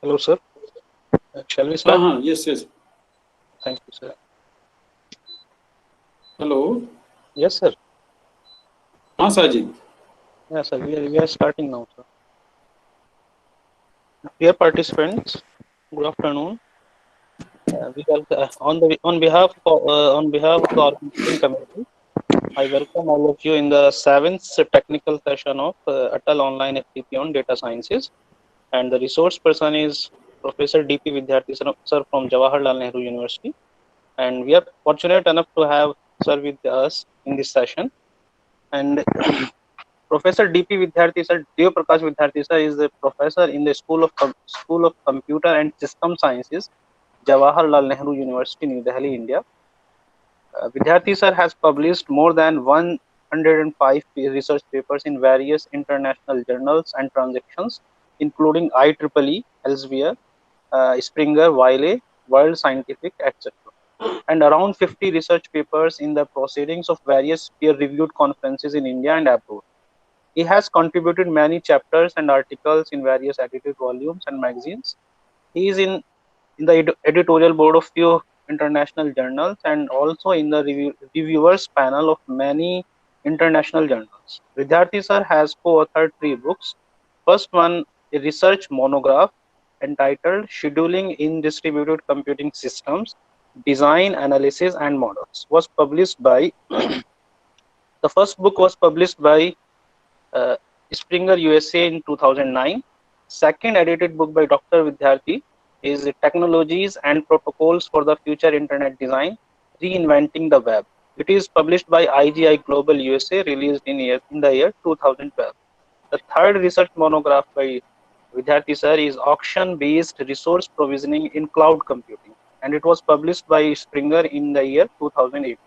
Hello, sir. Shall we start? Yes, yes. Thank you, sir. Hello. Yes, sir. Sajid. Yes, sir. We are starting now, sir. Dear participants, good afternoon. We welcome on behalf of the organizing committee. I welcome all of you in the seventh technical session of Atal Online FTP on Data Sciences, and the resource person is Professor DP Vidyarthi sir from Jawaharlal Nehru University, and we are fortunate enough to have sir with us in this session. And Professor D.P. Vidyarthi sir, Deo Prakash Vidyarthi sir is a professor in the School of Computer and System Sciences, Jawaharlal Nehru University, New Delhi, India. Vidyarthi sir has published more than 105 research papers in various international journals and transactions, including IEEE, Elsevier, Springer, Wiley, World Scientific, etc., and around 50 research papers in the proceedings of various peer-reviewed conferences in India and abroad. He has contributed many chapters and articles in various edited volumes and magazines. He is in the editorial board of few international journals and also in the reviewers panel of many international journals. Vidyarthi sir has co-authored 3 books. First one, a research monograph entitled Scheduling in Distributed Computing Systems, Design, Analysis and Models, was published by the first book was published by uh, Springer USA in 2009. Second edited book by Dr. Vidyarthi is Technologies and Protocols for the Future Internet Design, Reinventing the Web. It is published by IGI Global USA, released in the year 2012. The third research monograph by Vidyarthi sir is Auction-Based Resource Provisioning in Cloud Computing, and it was published by Springer in the year 2018.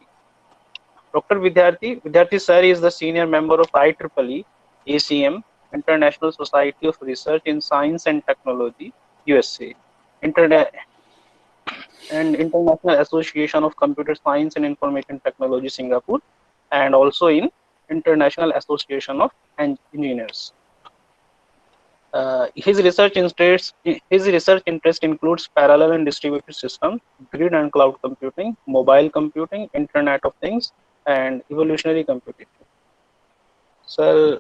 Dr. Vidyarthi sir is the senior member of IEEE ACM, International Society of Research in Science and Technology, USA, Internet and International Association of Computer Science and Information Technology, Singapore, and also in International Association of Engineers. His research interest includes parallel and distributed systems, grid and cloud computing, mobile computing, Internet of Things, and evolutionary computing. Sir,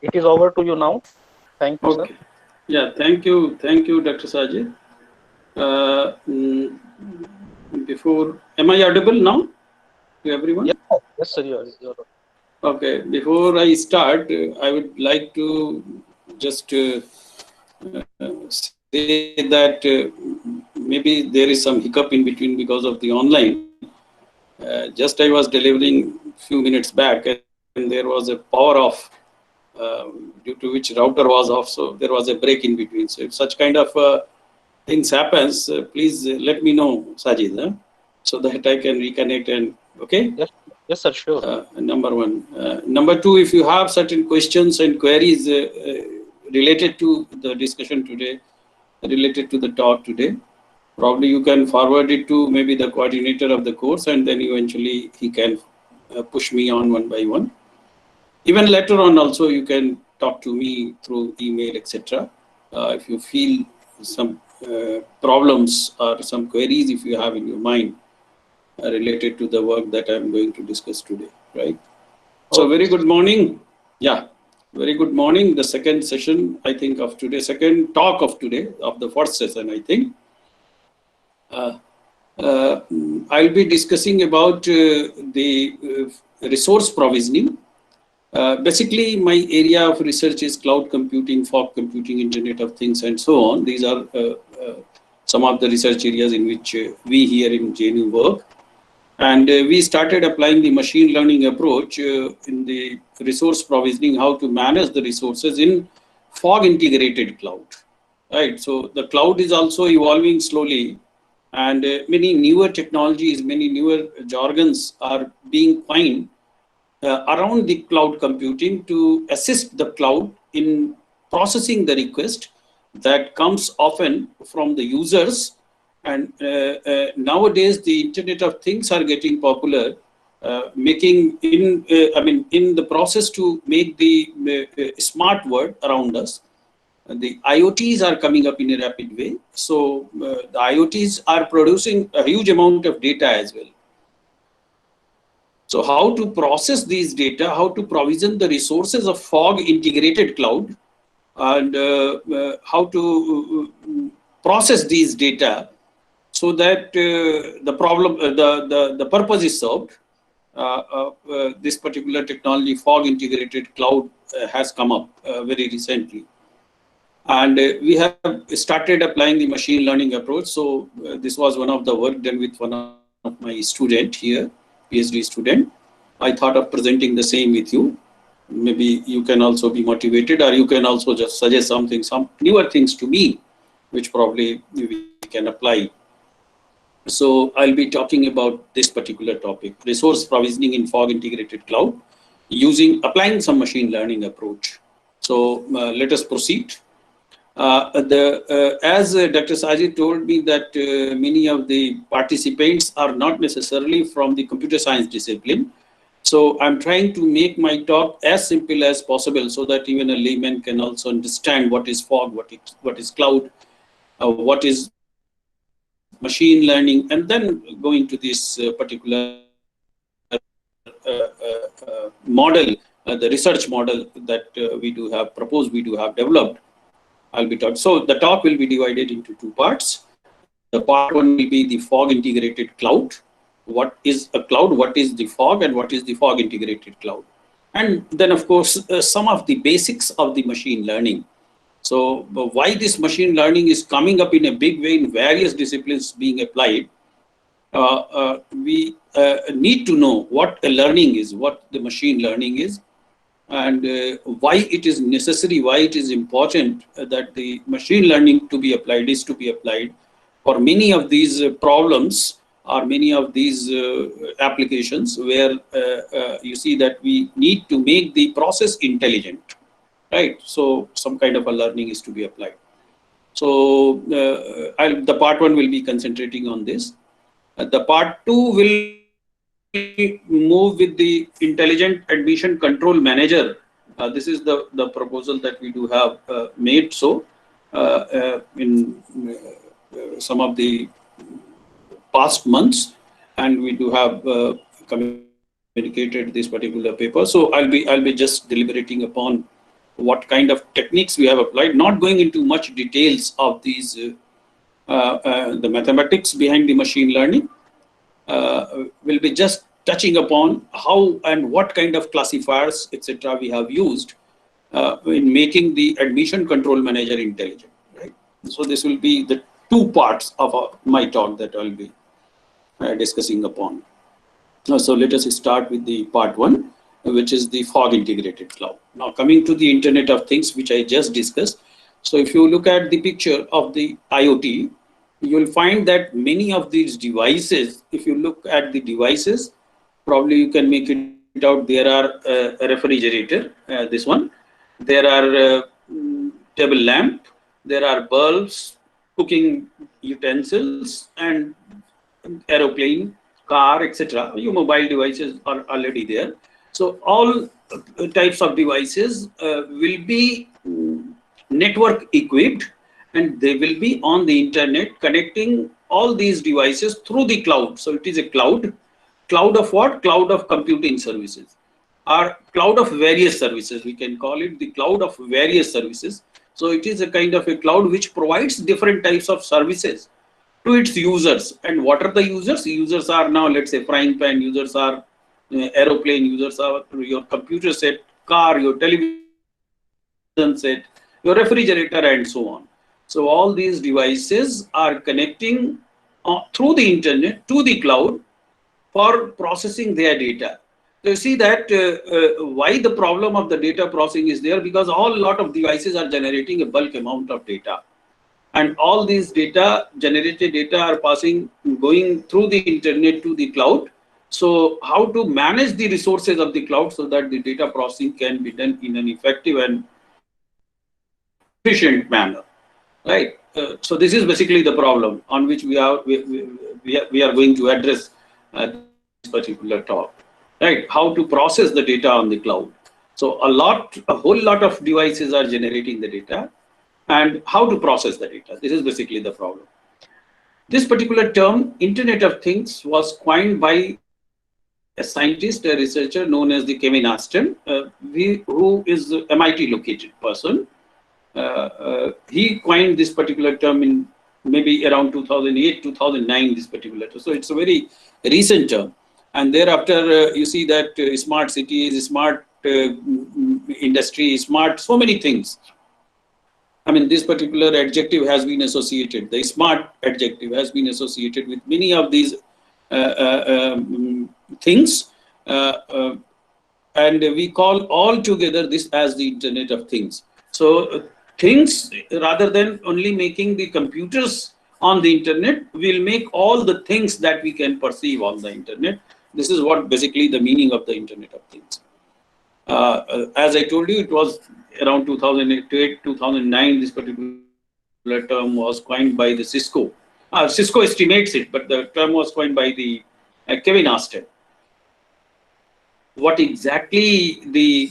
it is over to you now. Thank you, sir. Okay. Yeah, thank you, Dr. Sajid. Uh, mm, am I audible now to everyone? Yes, sir. You are. Okay. Before I start, I would like to just say that maybe there is some hiccup in between because of the online. Just I was delivering few minutes back, and there was a power off, due to which router was off, so there was a break in between. So if such kind of things happens, please let me know, Sajid, so that I can reconnect and okay. Yes, sir. Sure. Number one. Number two, if you have certain questions and queries related to the discussion today, related to the talk today, probably you can forward it to maybe the coordinator of the course, and then eventually he can push me on one by one. Even later on also you can talk to me through email, etc. If you feel some problems or some queries if you have in your mind related to the work that I'm going to discuss today, right? So very good morning. Yeah, very good morning. The second session, I think, of today, second talk of today, of the first session, I think. I'll be discussing about the resource provisioning. Basically, my area of research is cloud computing, fog computing, Internet of Things, and so on. These are some of the research areas in which we here in JNU work. And we started applying the machine learning approach in the resource provisioning, how to manage the resources in fog integrated cloud. Right. So the cloud is also evolving slowly, and many newer technologies, many newer jargons are being coined around the cloud computing to assist the cloud in processing the request that comes often from the users. And nowadays the Internet of Things are getting popular, making in the process to make the smart world around us. the IoTs are coming up in a rapid way. So the IoTs are producing a huge amount of data as well. So how to process these data, how to provision the resources of fog integrated cloud, and how to process these data so that the purpose is served. This particular technology, fog integrated cloud, has come up very recently. And we have started applying the machine learning approach. So this was one of the work done with one of my student here, PhD student. I thought of presenting the same with you. Maybe you can also be motivated, or you can also just suggest something, some newer things to me, which probably we can apply. So I'll be talking about this particular topic, resource provisioning in fog integrated cloud, applying some machine learning approach. So let us proceed. As Dr. Sajid told me that many of the participants are not necessarily from the computer science discipline. So I'm trying to make my talk as simple as possible so that even a layman can also understand what is fog, what is cloud, what is machine learning, and then go into this particular model, the research model that we do have developed. I'll be talking. So the talk will be divided into two parts. The part one will be the fog integrated cloud. What is a cloud? What is the fog? And what is the fog integrated cloud? And then, of course, some of the basics of the machine learning. So why this machine learning is coming up in a big way in various disciplines being applied. We need to know what a learning is, what the machine learning is, and why it is necessary, why it is important that the machine learning is to be applied for many of these problems or many of these applications where you see that we need to make the process intelligent, right? So some kind of a learning is to be applied. So the part one will be concentrating on this. The part two will move with the intelligent admission control manager. This is the proposal that we do have made. So in some of the past months, and we do have communicated this particular paper. So I'll be just deliberating upon what kind of techniques we have applied, not going into much details of these the mathematics behind the machine learning. Will be just touching upon how and what kind of classifiers, etc., we have used in making the admission control manager intelligent. Right. So this will be the two parts of my talk that I'll be discussing upon. So let us start with the part one, which is the fog integrated cloud. Now coming to the Internet of Things, which I just discussed. So if you look at the picture of the IoT, you will find that many of these devices, if you look at the devices, probably you can make it out. There are a refrigerator, this one. There are table lamp. There are bulbs, cooking utensils, and aeroplane, car, etc. Your mobile devices are already there. So all types of devices will be network equipped, and they will be on the internet connecting all these devices through the cloud. So it is a cloud. Cloud of what? Cloud of computing services, or cloud of various services. We can call it the cloud of various services. So it is a kind of a cloud which provides different types of services to its users. And what are the users? Users are now, let's say, frying pan. Users are aeroplane. Users are your computer set, car, your television set, your refrigerator, and so on. So all these devices are connecting through the internet to the cloud for processing their data. So you see that why the problem of the data processing is there, because a whole lot of devices are generating a bulk amount of data. And all these data, generated data, are going through the internet to the cloud. So how to manage the resources of the cloud so that the data processing can be done in an effective and efficient manner, right? So this is basically the problem on which we are going to address this particular talk, right? How to process the data on the cloud. So a whole lot of devices are generating the data, and how to process the data. This is basically the problem. This particular term, Internet of Things, was coined by a scientist, a researcher known as the Kevin Aston, who is an MIT located person. He coined this particular term in maybe around 2008, 2009, this particular term. So it's a very recent term. And thereafter, you see that smart cities, smart industry, smart, so many things. I mean, this particular adjective has been associated, the smart adjective has been associated with many of these things. And we call all together this as the Internet of Things. So things, rather than only making the computers on the internet, will make all the things that we can perceive on the internet. This is what basically the meaning of the Internet of Things. As I told you, it was around 2008, 2009, this particular term was coined by the Cisco. Cisco estimates it, but the term was coined by the Kevin Aston. What exactly the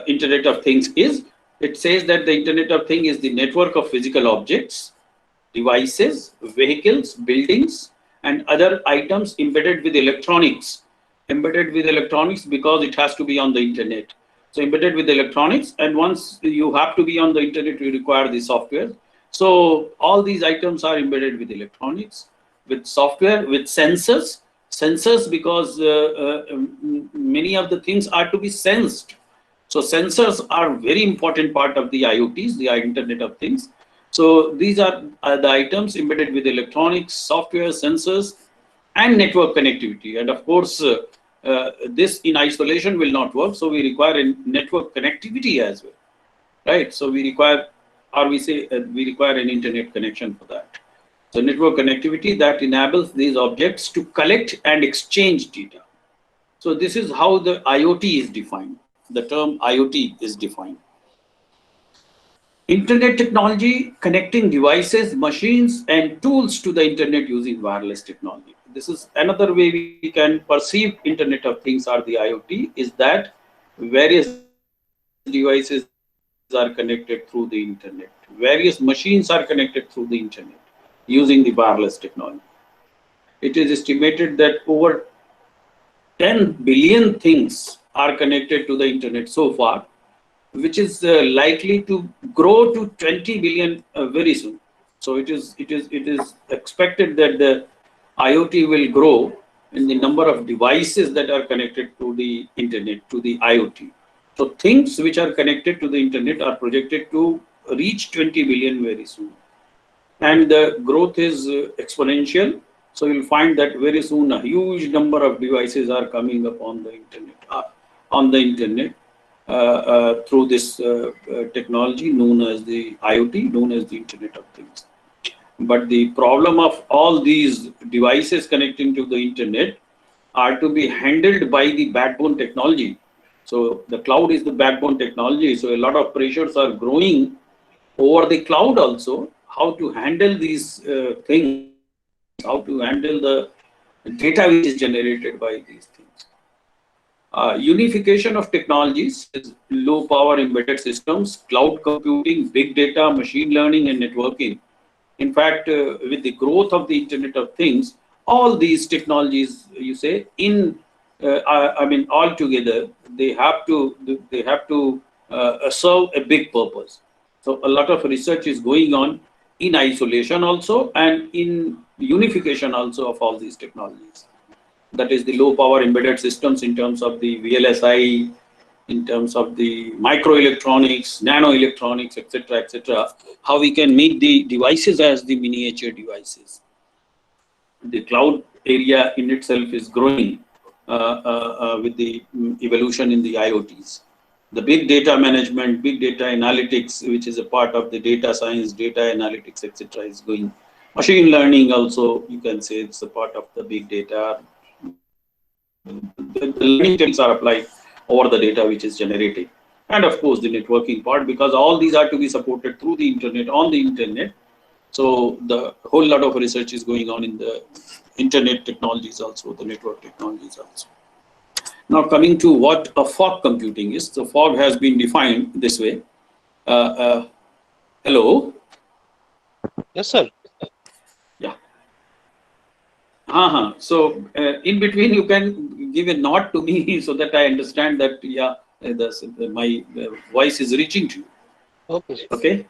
Internet of Things is? It says that the Internet of Things is the network of physical objects, devices, vehicles, buildings, and other items embedded with electronics. Embedded with electronics because it has to be on the internet. So embedded with electronics, and once you have to be on the internet, you require the software. So all these items are embedded with electronics, with software, with sensors. Sensors because many of the things are to be sensed. So sensors are very important part of the IoTs, the Internet of Things. So these are the items embedded with electronics, software, sensors, and network connectivity. And of course, this in isolation will not work. So we require a network connectivity as well, right? So we require, or we say we require an internet connection for that. So network connectivity that enables these objects to collect and exchange data. So this is how the IoT is defined. The term IoT is defined. Internet technology connecting devices, machines, and tools to the internet using wireless technology. This is another way we can perceive Internet of Things or the IoT, is that various devices are connected through the internet. Various machines are connected through the internet using the wireless technology. It is estimated that over 10 billion things are connected to the internet so far, which is likely to grow to 20 billion very soon. So it is expected that the IoT will grow in the number of devices that are connected to the internet, to the IoT. So things which are connected to the internet are projected to reach 20 billion very soon. And the growth is exponential. So you'll find that very soon a huge number of devices are coming up on the internet, through this technology known as the IoT, known as the Internet of Things. But the problem of all these devices connecting to the internet are to be handled by the backbone technology. So the cloud is the backbone technology. So a lot of pressures are growing over the cloud also, how to handle these things, how to handle the data which is generated by these things. Unification of technologies is low power embedded systems, cloud computing, big data, machine learning, and networking. In fact, with the growth of the Internet of Things, all these technologies, you say, all together, they have to serve a big purpose. So a lot of research is going on in isolation also and in unification also of all these technologies. That is the low power embedded systems in terms of the VLSI, in terms of the microelectronics, nanoelectronics, etc., how we can make the devices as the miniature devices. The cloud area in itself is growing with the evolution in the IoTs. The big data management, big data analytics, which is a part of the data science, data analytics, etc., is going. Machine learning also, you can say it's a part of the big data. The learning techniques are applied over the data which is generated. And of course, the networking part, because all these are to be supported through the internet, on the internet. So the whole lot of research is going on in the internet technologies also, the network technologies also. Now coming to what a fog computing is. So fog has been defined this way. Hello. Yes, sir. Yeah. So in between, you can give a nod to me so that I understand that yeah, my voice is reaching to you. Okay, sir. Okay.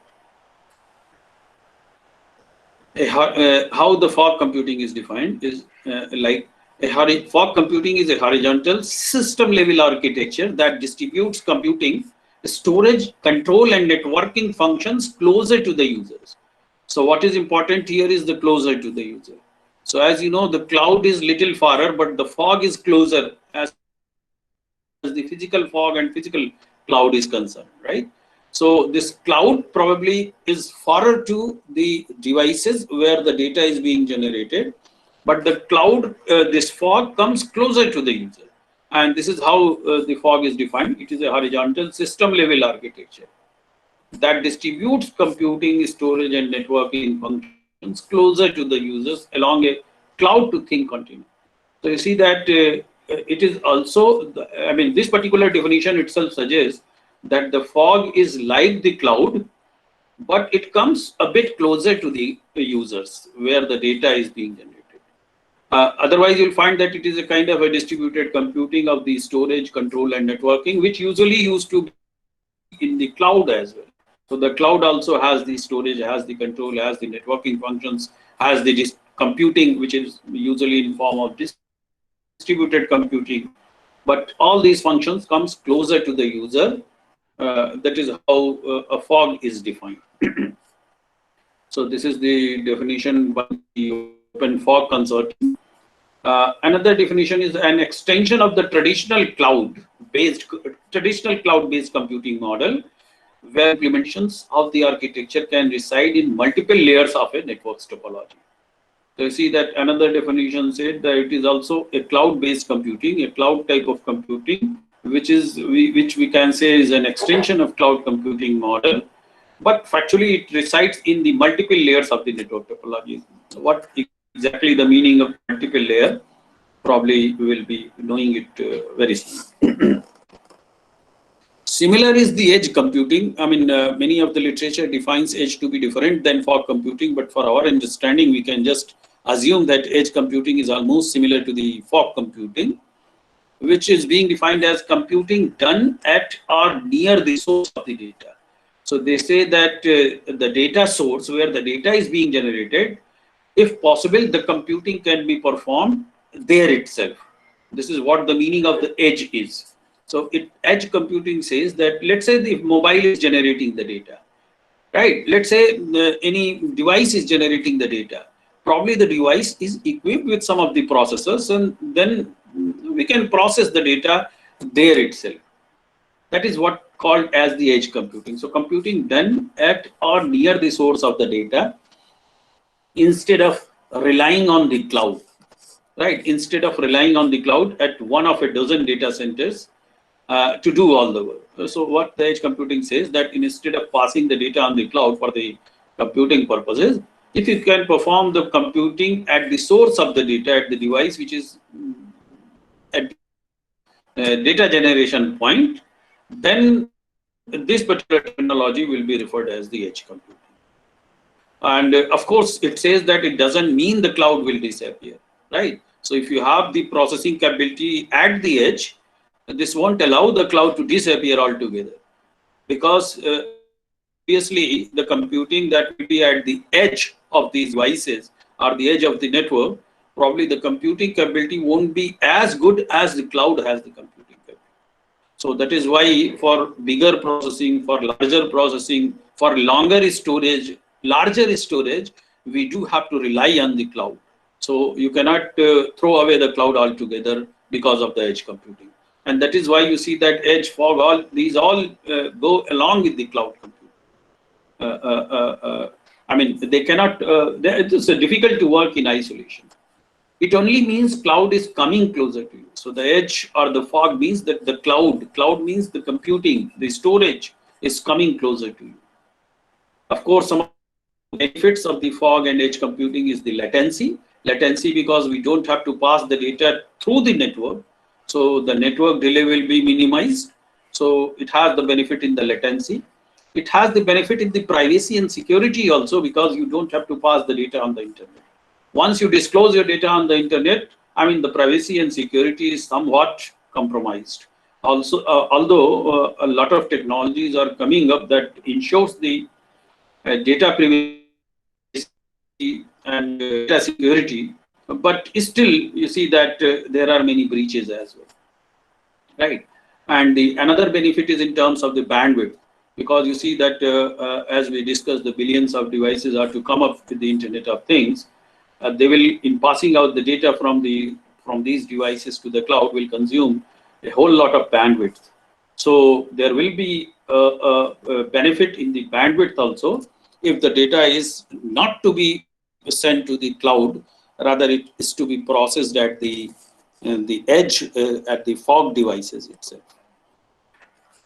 How the fog computing is defined is like fog computing is a horizontal system level architecture that distributes computing, storage, control, and networking functions closer to the users. So what is important here is the closer to the user. So as you know, the cloud is little farther, but the fog is closer as the physical fog and physical cloud is concerned, right? So this cloud probably is farther to the devices where the data is being generated, but the cloud, this fog comes closer to the user. And this is how the fog is defined. It is a horizontal system level architecture that distributes computing, storage, and networking functions closer to the users along a cloud to thin continuum. So you see that it is also, I mean, this particular definition itself suggests that the fog is like the cloud, but it comes a bit closer to the users where the data is being generated. Otherwise, you'll find that it is a kind of a distributed computing of the storage, control, and networking, which usually used to be in the cloud as well. So the cloud also has the storage, has the control, has the networking functions, has the computing, which is usually in form of distributed computing. But all these functions comes closer to the user. That is how a fog is defined. So this is the definition by the Open Fog Consortium. Another definition is an extension of the traditional cloud-based computing model, where implementations of the architecture can reside in multiple layers of a network's topology. So you see that another definition said that it is also a cloud-based computing, a cloud type of computing, which we can say is an extension of cloud computing model, but factually it resides in the multiple layers of the network topology. So what exactly the meaning of multiple layer? Probably we will be knowing it very soon. Similar is the edge computing. I mean, many of the literature defines edge to be different than fog computing, but for our understanding, we can just assume that edge computing is almost similar to the fog computing, which is being defined as computing done at or near the source of the data. So they say that the data source where the data is being generated, if possible, the computing can be performed there itself. This is what the meaning of the edge is. So edge computing says that, let's say the mobile is generating the data, right? Let's say any device is generating the data. Probably the device is equipped with some of the processors, and then we can process the data there itself. That is what called as the edge computing. So computing done at or near the source of the data instead of relying on the cloud, right? Instead of relying on the cloud at one of a dozen data centers to do all the work. So what the edge computing says that instead of passing the data on the cloud for the computing purposes, if you can perform the computing at the source of the data at the device, which is at the data generation point, then this particular technology will be referred as the edge computing. And of course, it says that it doesn't mean the cloud will disappear, right? So if you have the processing capability at the edge, this won't allow the cloud to disappear altogether, because obviously the computing that will be at the edge of these devices or the edge of the network, probably the computing capability won't be as good as the cloud has the computing capability. So that is why for bigger processing, for larger processing, for larger storage, we do have to rely on the cloud. So you cannot throw away the cloud altogether because of the edge computing. And that is why you see that edge, fog, these all go along with the cloud computing. I mean, they cannot, it's difficult to work in isolation. It only means cloud is coming closer to you. So the edge or the fog means that the cloud means the computing, the storage is coming closer to you. Of course, some of the benefits of the fog and edge computing is the latency. Latency because we don't have to pass the data through the network. So the network delay will be minimized. So it has the benefit in the latency. It has the benefit in the privacy and security also, because you don't have to pass the data on the internet. Once you disclose your data on the internet, I mean, the privacy and security is somewhat compromised. Also, although a lot of technologies are coming up that ensures the data privacy and data security, but still you see that there are many breaches as well, right? And the another benefit is in terms of the bandwidth, because you see that as we discussed, the billions of devices are to come up with the Internet of Things. They will, in passing out the data from these devices to the cloud, will consume a whole lot of bandwidth. So there will be a benefit in the bandwidth also, if the data is not to be sent to the cloud, rather it is to be processed at the edge, at the fog devices itself.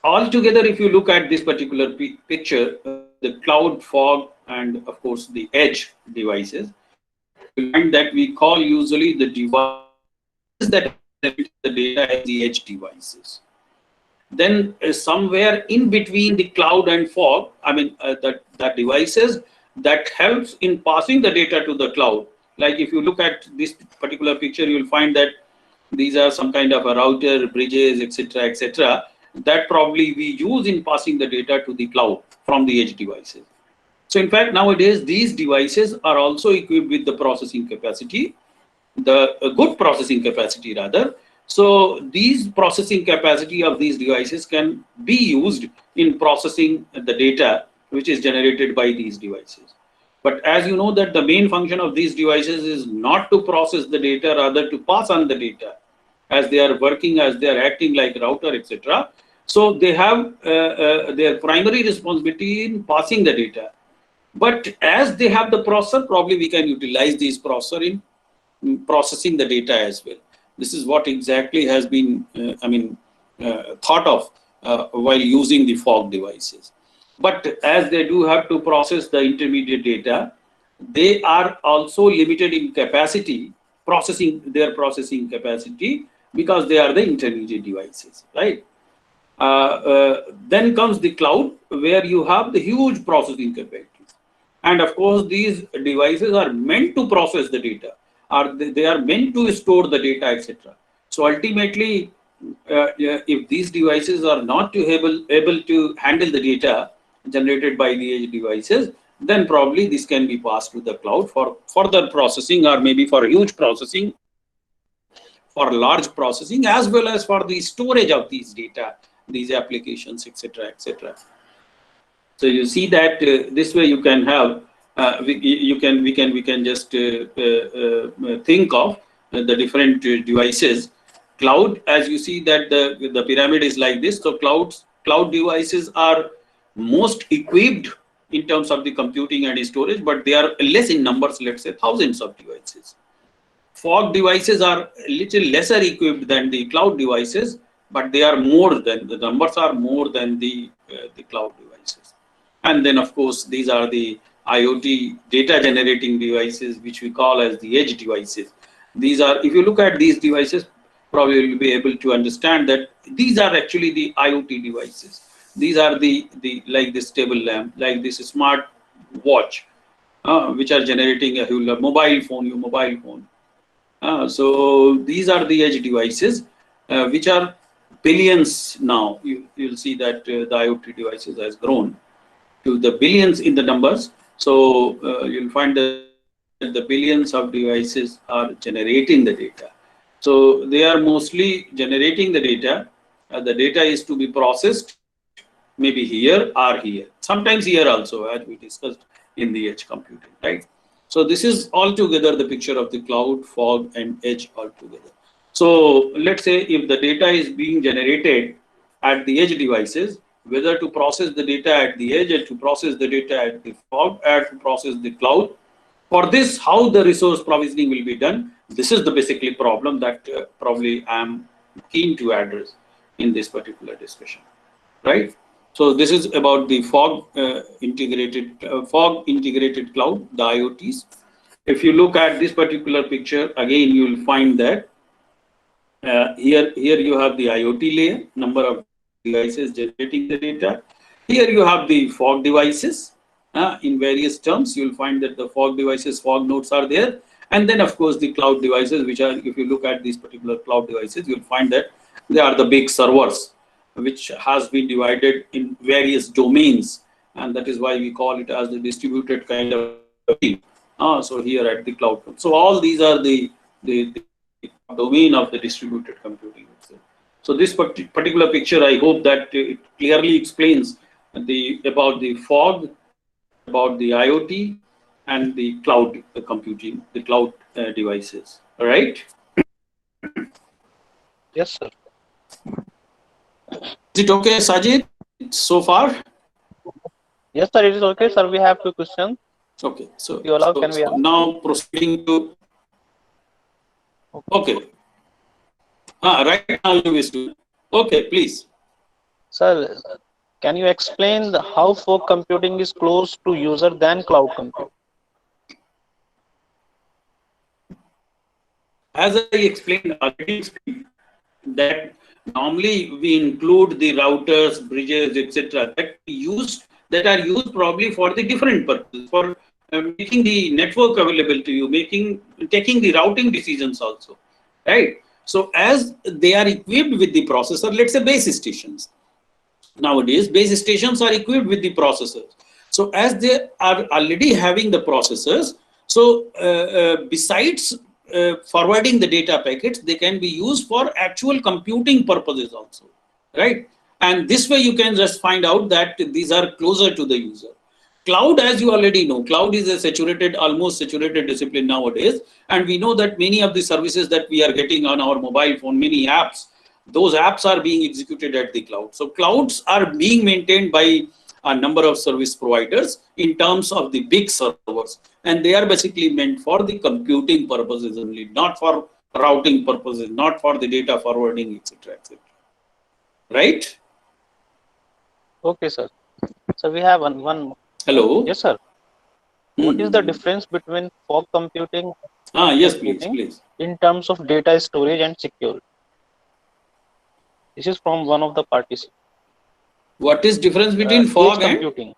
Altogether, if you look at this particular picture, the cloud, fog, and of course the edge devices, you'll find that we call usually the devices that transmit the data as the edge devices. Then somewhere in between the cloud and fog, I mean the devices that helps in passing the data to the cloud. Like if you look at this particular picture, you'll find that these are some kind of a router, bridges, etc., etc., that probably we use in passing the data to the cloud from the edge devices. So in fact, nowadays these devices are also equipped with the processing capacity, the good processing capacity rather. So these processing capacity of these devices can be used in processing the data which is generated by these devices. But as you know that the main function of these devices is not to process the data, rather to pass on the data, as they are working, as they are acting like router, etc. So they have their primary responsibility in passing the data. But as they have the processor, probably we can utilize these processor in processing the data as well. This is what exactly has been, thought of while using the fog devices. But as they do have to process the intermediate data, they are also limited in capacity, their processing capacity, because they are the intermediate devices, right? Then comes the cloud, where you have the huge processing capacity. And of course, these devices are meant to process the data, or they are meant to store the data, etc. So ultimately, if these devices are not able to handle the data generated by the edge devices, then probably this can be passed to the cloud for further processing, or maybe for huge processing, for large processing, as well as for the storage of these data, these applications, etc., etc. So you see that this way you can have we can just think of the different devices. Cloud, as you see that the pyramid is like this. So cloud devices are most equipped in terms of the computing and storage, but they are less in numbers. Let's say thousands of devices. Fog devices are a little lesser equipped than the cloud devices, but they are more than, the numbers are more than the cloud devices. And then of course these are the IoT data generating devices, which we call as the edge devices. These are, if you look at these devices, probably you'll be able to understand that these are actually the IoT devices. These are the like this table lamp, like this smart watch, which are generating a whole mobile phone, your mobile phone. So these are the edge devices, which are billions now. You'll see that the IoT devices has grown to the billions in the numbers. So you'll find that the billions of devices are generating the data. So they are mostly generating the data. The data is to be processed maybe here or here. Sometimes here also, as we discussed in the edge computing, right? So this is altogether the picture of the cloud, fog, and edge altogether. So let's say if the data is being generated at the edge devices, whether to process the data at the edge, or to process the data at the fog, or to process the cloud. For this, how the resource provisioning will be done, this is the basically problem that probably I am keen to address in this particular discussion, right? So this is about the fog integrated cloud, the IoTs. If you look at this particular picture, again you will find that here you have the IoT layer, number of devices generating the data. Here you have the fog devices. In various terms, you will find that the fog devices, fog nodes are there. And then, of course, the cloud devices, which are, if you look at these particular cloud devices, you'll find that they are the big servers, which has been divided in various domains. And that is why we call it as the distributed kind of computing. So here at the cloud. So all these are the domain of the distributed computing. So this particular picture, I hope that it clearly explains about the fog, about the IoT, and the cloud computing, the cloud devices. All right. Yes, sir. Is it okay, Sajid, so far? Yes, sir. It is okay, sir. We have 2 questions. Okay. So, If you allow, can we ask? now proceeding to. Okay. Right now you wish to. Okay, please. Sir, can you explain how fog computing is close to user than cloud computing? As I explained already, that normally we include the routers, bridges, etc. that are used probably for the different purposes, for making the network available to you, taking the routing decisions also, right? So as they are equipped with the processor, let's say base stations. Nowadays, base stations are equipped with the processors. So as they are already having the processors, so besides forwarding the data packets, they can be used for actual computing purposes also, right? And this way you can just find out that these are closer to the user. Cloud, as you already know, cloud is a almost saturated discipline nowadays. And we know that many of the services that we are getting on our mobile phone, many apps, those apps are being executed at the cloud. So clouds are being maintained by a number of service providers in terms of the big servers. And they are basically meant for the computing purposes only, not for routing purposes, not for the data forwarding, etc. etc. Right? Okay, sir. So we have one. Hello? Yes, sir. What is the difference between fog computing and Yes, computing please. in terms of data storage and security? This is from one of the parties. What is difference between fog and computing?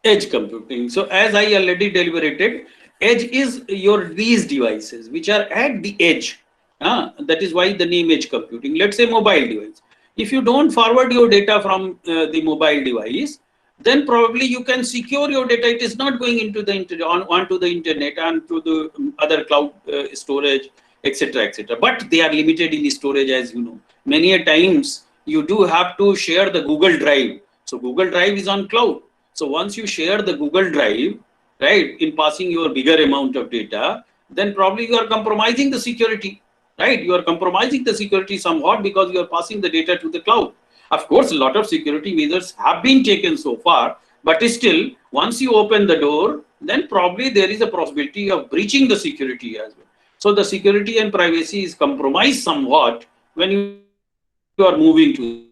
Edge computing. So as I already deliberated, edge is these devices which are at the edge. That is why the name edge computing. Let's say mobile device. If you don't forward your data from the mobile device, then probably you can secure your data. It is not going into the onto the internet and to the other cloud storage, etc., etc. But they are limited in storage, as you know. Many a times you do have to share the Google Drive. So Google Drive is on cloud. So once you share the Google Drive, right, in passing your bigger amount of data, then probably you are compromising the security, right? You are compromising the security somewhat because you are passing the data to the cloud. Of course, a lot of security measures have been taken so far, but still, once you open the door, then probably there is a possibility of breaching the security as well. So the security and privacy is compromised somewhat when you are moving to.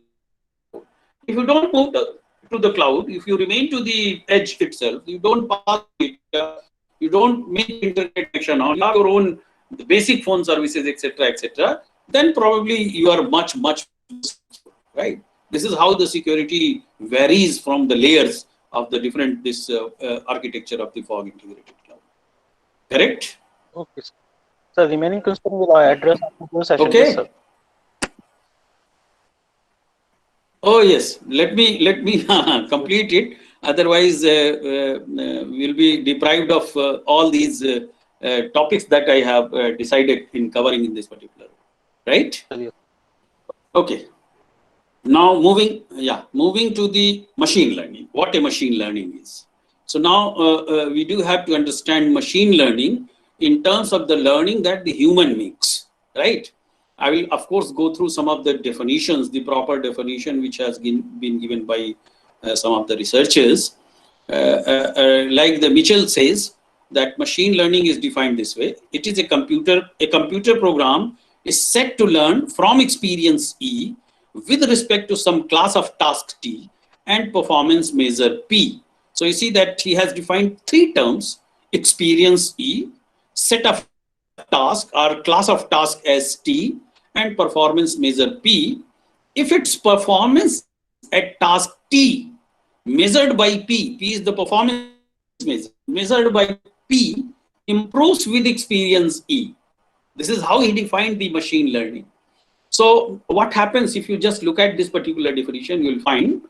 If you don't move to the cloud, if you remain to the edge itself, you don't pass data, you don't make internet connection on, you have your own basic phone services, etc., etc., then probably you are much, right? This is how the security varies from the layers of the different architecture of the fog integrated cloud. Correct? Okay, sir. So remaining question will address after session. Okay. Yes, sir. Oh yes, let me complete it. Otherwise, we'll be deprived of all these topics that I have decided in covering in this particular, right? Okay. Now moving to the machine learning. What a machine learning is. So now we do have to understand machine learning in terms of the learning that the human makes, right? I will, of course, go through some of the definitions, the proper definition which has been given by some of the researchers. Like the Mitchell says, that machine learning is defined this way. It is a computer program is set to learn from experience E with respect to some class of task T and performance measure P. So you see that he has defined 3 terms: experience E, set of task or class of task as T, and performance measure P. if its performance at task T measured by P is the performance measure, measured by P improves with experience E. This is how he defined the machine learning. So what happens if you just look at this particular definition, you will find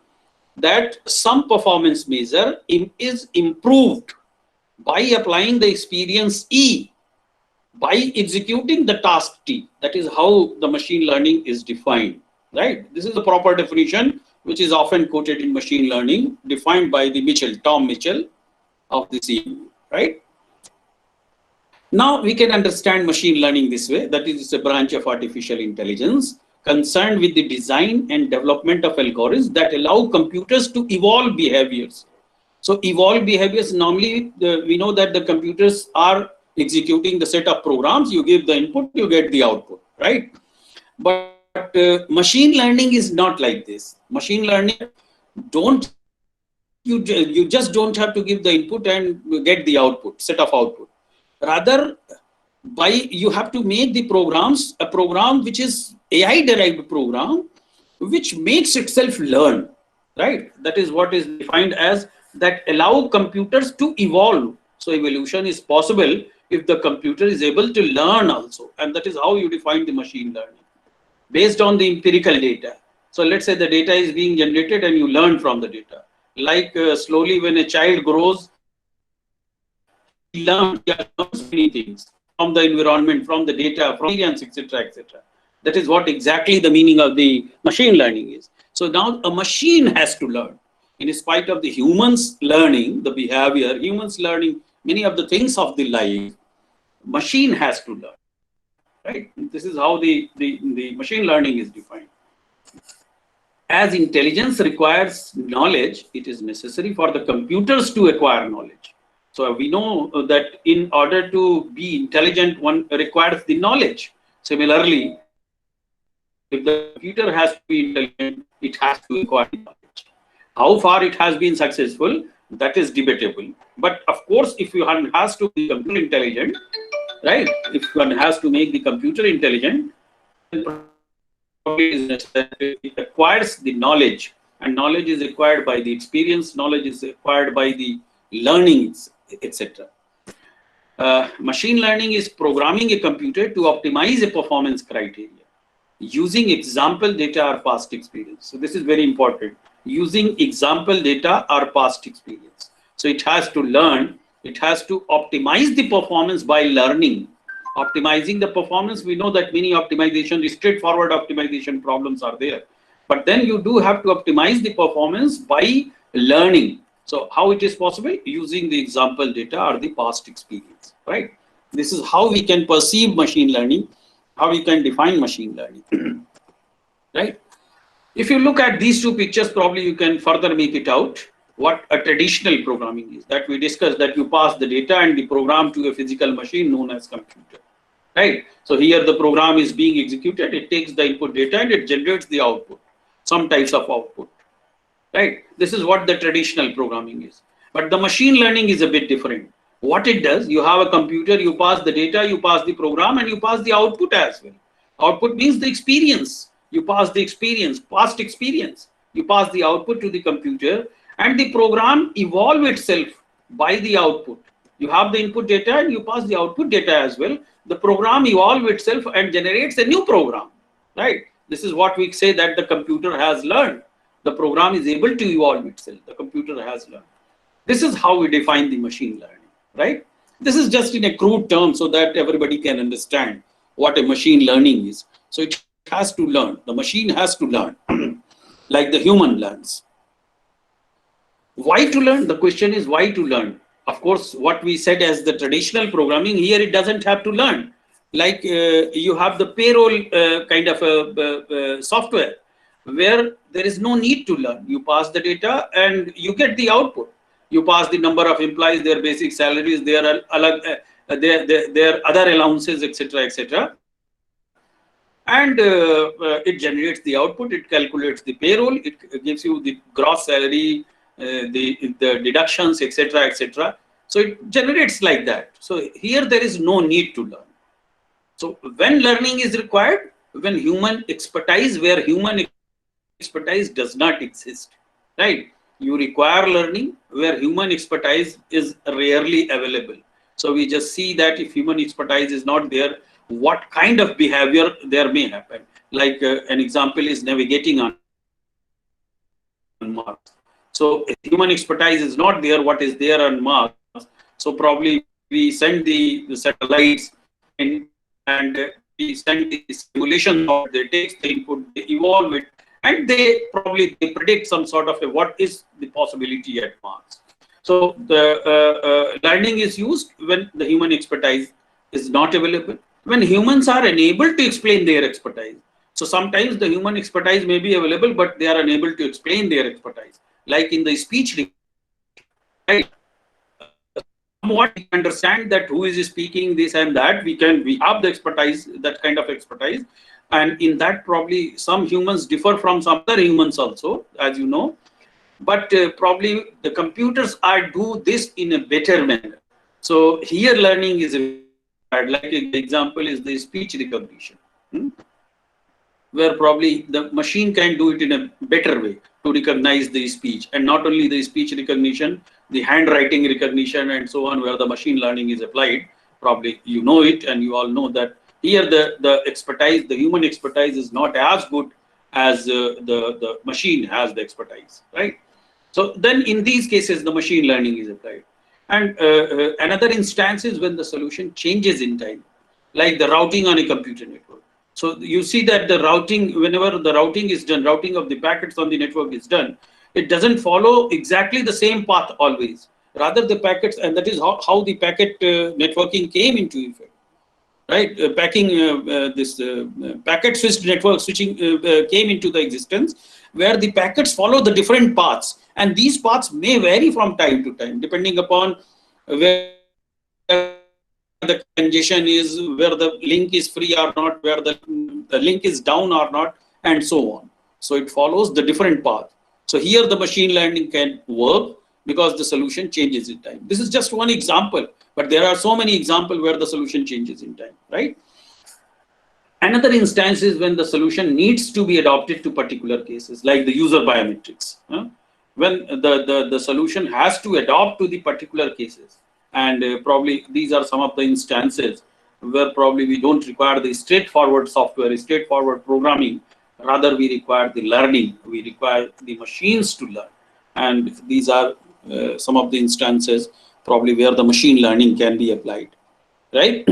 that some performance measure is improved by applying the experience E by executing the task T. That is how the machine learning is defined, right? This is the proper definition which is often quoted in machine learning, defined by the Tom Mitchell of the CMU, right? Now we can understand machine learning this way, that is a branch of artificial intelligence concerned with the design and development of algorithms that allow computers to evolve behaviors. So evolve behaviors, normally we know that the computers are executing the set of programs, you give the input, you get the output, right? But machine learning is not like this. Machine learning, you just don't have to give the input and get the output, set of output. Rather, you have to make the programs, a program which is AI derived program, which makes itself learn, right? That is what is defined as that allow computers to evolve. So evolution is possible if the computer is able to learn also. And that is how you define the machine learning, based on the empirical data. So let's say the data is being generated and you learn from the data. Like slowly when a child grows, he learns many things from the environment, from the data, from experience, etc., etc. That is what exactly the meaning of the machine learning is. So now a machine has to learn. In spite of the humans learning the behavior, humans learning many of the things of the life, machine has to learn, right? This is how the machine learning is defined. As intelligence requires knowledge, it is necessary for the computers to acquire knowledge. So we know that in order to be intelligent, one requires the knowledge. Similarly, if the computer has to be intelligent, it has to acquire knowledge. How far it has been successful, that is debatable. But of course, if one has to be computer intelligent, right? If one has to make the computer intelligent, then probably is necessary. It acquires the knowledge, and knowledge is acquired by the experience, knowledge is acquired by the learnings, etc. Machine learning is programming a computer to optimize a performance criteria using example data or past experience. So this is very important. Using example data or past experience. So it has to learn, it has to optimize the performance by learning. Optimizing the performance, we know that many optimization, straightforward optimization problems are there. But then you do have to optimize the performance by learning. So how it is possible? Using the example data or the past experience, right? This is how we can perceive machine learning, how we can define machine learning, right? If you look at these two pictures, probably you can further make it out what a traditional programming is, that we discussed, that you pass the data and the program to a physical machine known as computer, right? So here the program is being executed, it takes the input data and it generates the output, some types of output, right? This is what the traditional programming is. But the machine learning is a bit different. What it does, you have a computer, you pass the data, you pass the program, and you pass the output as well. Output means the experience. You pass the experience, past experience. You pass the output to the computer, and the program evolve itself by the output. You have the input data and you pass the output data as well. The program evolve itself and generates a new program, right? This is what we say that the computer has learned. The program is able to evolve itself. The computer has learned. This is how we define the machine learning, right? This is just in a crude term so that everybody can understand what a machine learning is. So it has to learn. The machine has to learn like the human learns. Why to learn? The question is why to learn. Of course, what we said as the traditional programming, here it doesn't have to learn. Like you have the payroll kind of a software where there is no need to learn. You pass the data and you get the output. You pass the number of employees, their basic salaries, their other allowances, etc., etc. And it generates the output, it calculates the payroll, it gives you the gross salary, the deductions, etc., etc. So it generates like that. So here there is no need to learn. So when learning is required, when human expertise, where human expertise does not exist, right? You require learning where human expertise is rarely available. So we just see that if human expertise is not there, what kind of behavior there may happen. Like an example is navigating on Mars. So if human expertise is not there, what is there on Mars? So probably we send the satellites in, and we send the simulation software. They take the input, they evolve it, and they probably they predict some sort of what is the possibility at Mars. So the learning is used when the human expertise is not available. When humans are unable to explain their expertise. So sometimes the human expertise may be available, but they are unable to explain their expertise. Like in the speech, right? Somewhat we understand that who is speaking this and that. We have the expertise, that kind of expertise, and in that probably some humans differ from some other humans also, as you know. But probably the computers are do this in a better manner. So here learning is like an example is the speech recognition, where probably the machine can do it in a better way to recognize the speech, and not only the speech recognition, the handwriting recognition and so on, where the machine learning is applied. Probably you know it, and you all know that here the expertise, the human expertise is not as good as the machine has the expertise, right? So then in these cases, the machine learning is applied. And another instance is when the solution changes in time, like the routing on a computer network. So you see that the routing, whenever the routing is done, routing of the packets on the network is done, it doesn't follow exactly the same path always. Rather the packets, and that is how the packet networking came into effect. Right, this packet switched network switching came into the existence, where the packets follow the different paths, and these paths may vary from time to time depending upon where the congestion is, where the link is free or not, where the link is down or not, and so on. So it follows the different path. So here the machine learning can work because the solution changes in time. This is just one example, but there are so many examples where the solution changes in time, right? Another instance is when the solution needs to be adopted to particular cases, like the user biometrics. When the solution has to adopt to the particular cases, and probably these are some of the instances where probably we don't require the straightforward software, straightforward programming. Rather, we require the learning. We require the machines to learn, and these are some of the instances probably where the machine learning can be applied, right?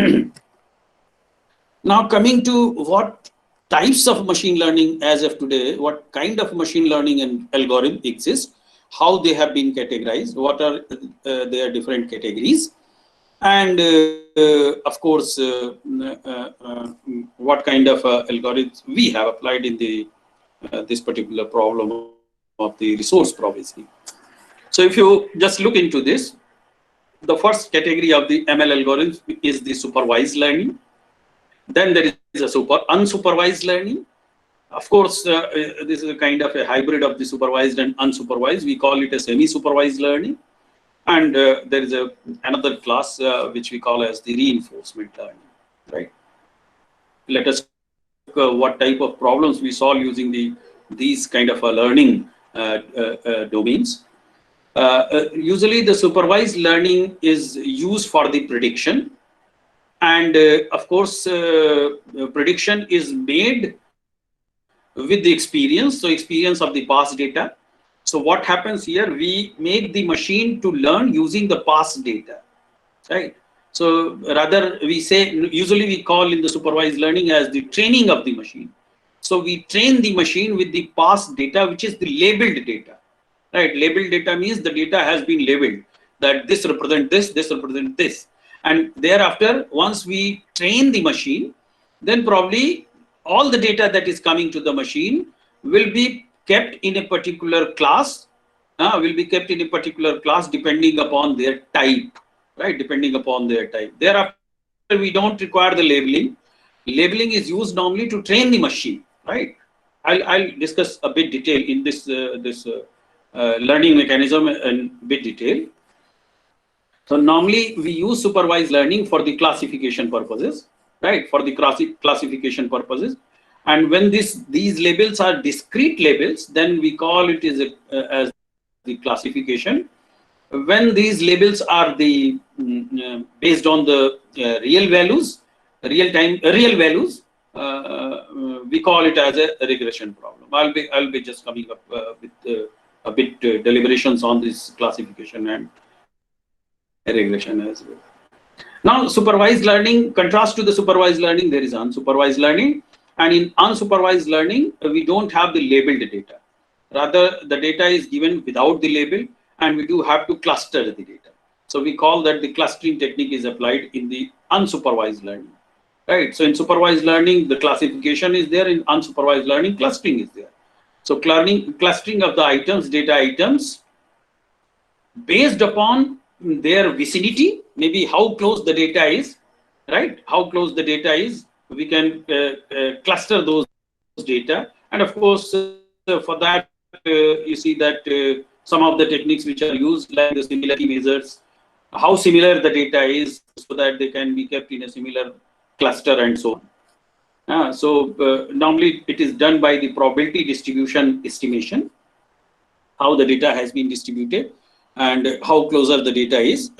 Now coming to what types of machine learning as of today, what kind of machine learning and algorithm exist, how they have been categorized, what are their different categories, and of course what kind of algorithms we have applied in the this particular problem of the resource provisioning. So if you just look into this, the first category of the ML algorithms is the supervised learning. Then there is a unsupervised learning. Of course, this is a kind of a hybrid of the supervised and unsupervised. We call it a semi-supervised learning. And there is another class which we call as the reinforcement learning, right? Let us look what type of problems we solve using these kind of learning domains. Usually the supervised learning is used for the prediction. And of course, prediction is made with the experience, so experience of the past data. So what happens here, we make the machine to learn using the past data, right? So rather we say, usually we call in the supervised learning as the training of the machine. So we train the machine with the past data, which is the labeled data, right? Labeled data means the data has been labeled, that this represents this represents this. And thereafter, once we train the machine, then probably all the data that is coming to the machine will be kept in a particular class, depending upon their type, right? Depending upon their type. Thereafter, we don't require the labeling. Labeling is used normally to train the machine, right? I'll discuss a bit detail in this learning mechanism in bit detail. So normally we use supervised learning for the classification purposes, right? For the classification purposes. And when these labels are discrete labels, then we call it as the classification. When these labels are based on the real values, real values, we call it as a regression problem. I'll be just coming up with a bit deliberations on this classification and regression as well. Now, supervised learning, contrast to the supervised learning, there is unsupervised learning. And in unsupervised learning, we don't have the labeled data. Rather, the data is given without the label, and we do have to cluster the data. So we call that the clustering technique is applied in the unsupervised learning. Right. So in supervised learning, the classification is there. In unsupervised learning, clustering is there. So clustering of the items, data items, based upon their vicinity, maybe how close the data is, right? How close the data is, we can cluster those data. And of course, for that, you see that some of the techniques which are used, like the similarity measures, how similar the data is, so that they can be kept in a similar cluster and so on. Normally it is done by the probability distribution estimation, how the data has been distributed and how closer the data is.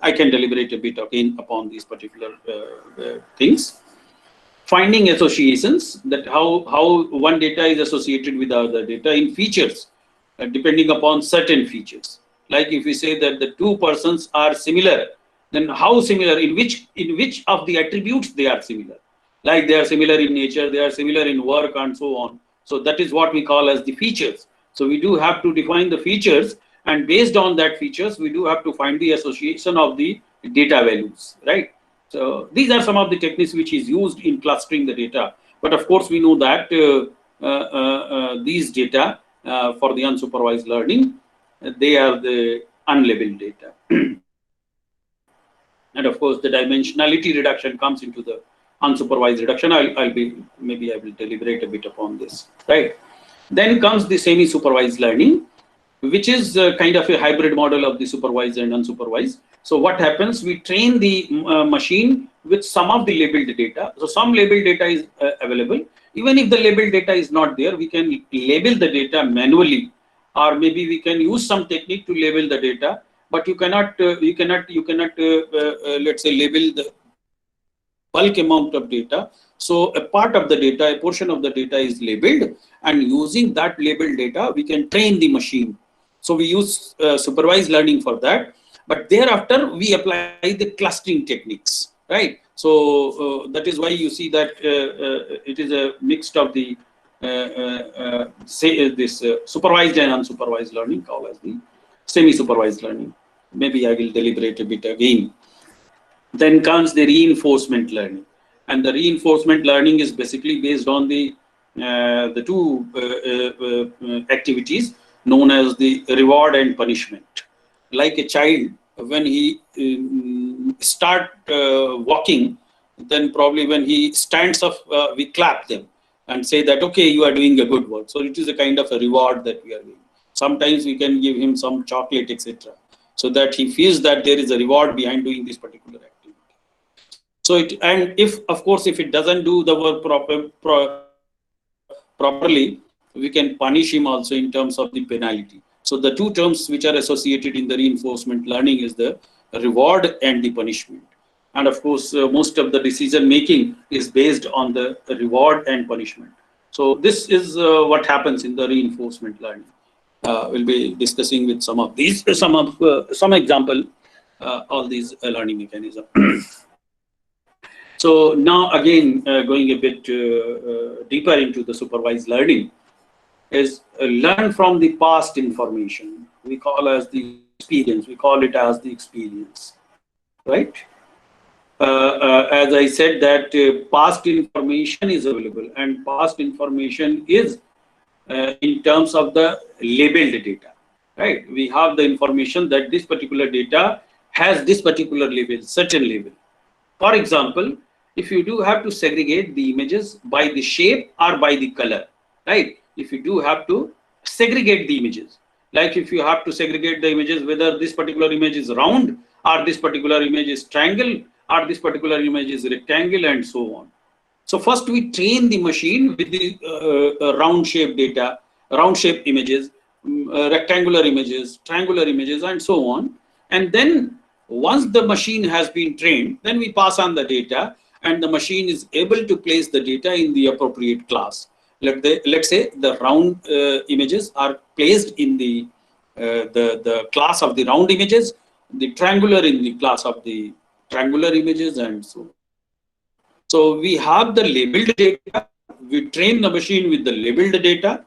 I can deliberate a bit again upon these particular things. Finding associations, that how one data is associated with other data in features, depending upon certain features. Like if we say that the two persons are similar, then how similar, in which of the attributes they are similar. Like they are similar in nature, they are similar in work and so on. So that is what we call as the features. So we do have to define the features, and based on that features, we do have to find the association of the data values, right? So these are some of the techniques which is used in clustering the data. But of course, we know that these data for the unsupervised learning, they are the unlabeled data. And of course, the dimensionality reduction comes into the unsupervised reduction. Maybe I will deliberate a bit upon this, right? Then comes the semi-supervised learning, which is kind of a hybrid model of the supervised and unsupervised. So what happens? We train the machine with some of the labeled data. So some labeled data is available. Even if the labeled data is not there, we can label the data manually, or maybe we can use some technique to label the data. But you cannot let's say label the bulk amount of data. So a part of the data, a portion of the data is labeled, and using that labeled data, we can train the machine. So we use supervised learning for that, but thereafter we apply the clustering techniques, right? So that is why you see that it is a mix of the supervised and unsupervised learning, called as the semi-supervised learning. Maybe I will deliberate a bit again. Then comes the reinforcement learning, and the reinforcement learning is basically based on the two activities known as the reward and punishment. Like a child, when he start walking, then probably when he stands up, we clap them and say that, okay, you are doing a good work. So it is a kind of a reward that we are doing. Sometimes we can give him some chocolate, etc., so that he feels that there is a reward behind doing this particular activity. So and if, of course, if it doesn't do the work properly, we can punish him also in terms of the penalty. So the two terms which are associated in the reinforcement learning is the reward and the punishment. And of course, most of the decision making is based on the reward and punishment. So this is what happens in the reinforcement learning. We'll be discussing with some of these, some example, all these learning mechanisms. So now again, going a bit deeper into the supervised learning, is learn from the past information. We call as the experience. We call it as the experience, right? As I said that past information is available, and past information is in terms of the labeled data, right? We have the information that this particular data has this particular label, certain label. For example, if you do have to segregate the images by the shape or by the color, right? If you do have to segregate the images, like if you have to segregate the images, whether this particular image is round, or this particular image is triangle, or this particular image is rectangle, and so on. So first we train the machine with the round shape data, round shape images, rectangular images, triangular images, and so on. And then once the machine has been trained, then we pass on the data, and the machine is able to place the data in the appropriate class. Let's say the round images are placed in the class of the round images, the triangular in the class of the triangular images, and so on. So we have the labeled data, we train the machine with the labeled data,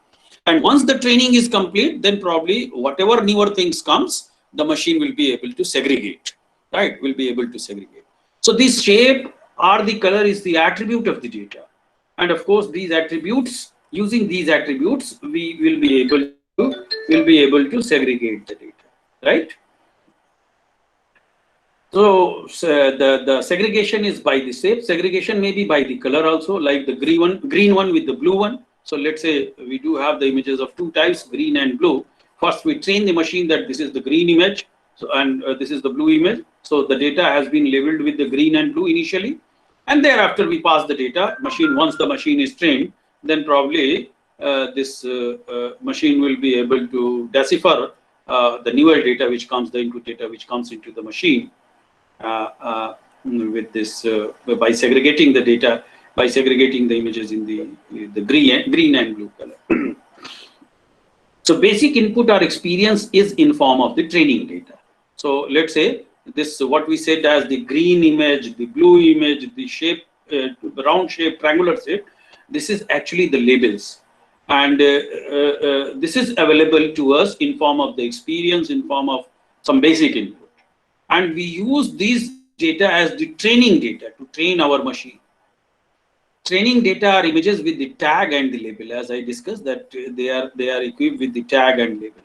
and once the training is complete, then probably whatever newer things comes, the machine will be able to segregate, right? Will be able to segregate. So this shape or the color is the attribute of the data. And of course, these attributes, using these attributes, we will be able to segregate the data, right? So the segregation is by the shape. Segregation may be by the color also, like the green one with the blue one. So let's say we do have the images of two types, green and blue. First, we train the machine that this is the green image, so and this is the blue image. So the data has been labeled with the green and blue initially, and thereafter we pass the data. Once the machine is trained, then probably this machine will be able to decipher the newer data which comes into the machine. With this by segregating the data, by segregating the images in the green and blue color. So basic input or experience is in form of the training data. So let's say this, what we said as the green image, the blue image, the shape, round shape, triangular shape, this is actually the labels, and this is available to us in form of the experience, in form of some basic input. And we use these data as the training data to train our machine. Training data are images with the tag and the label, as I discussed, that they are equipped with the tag and label.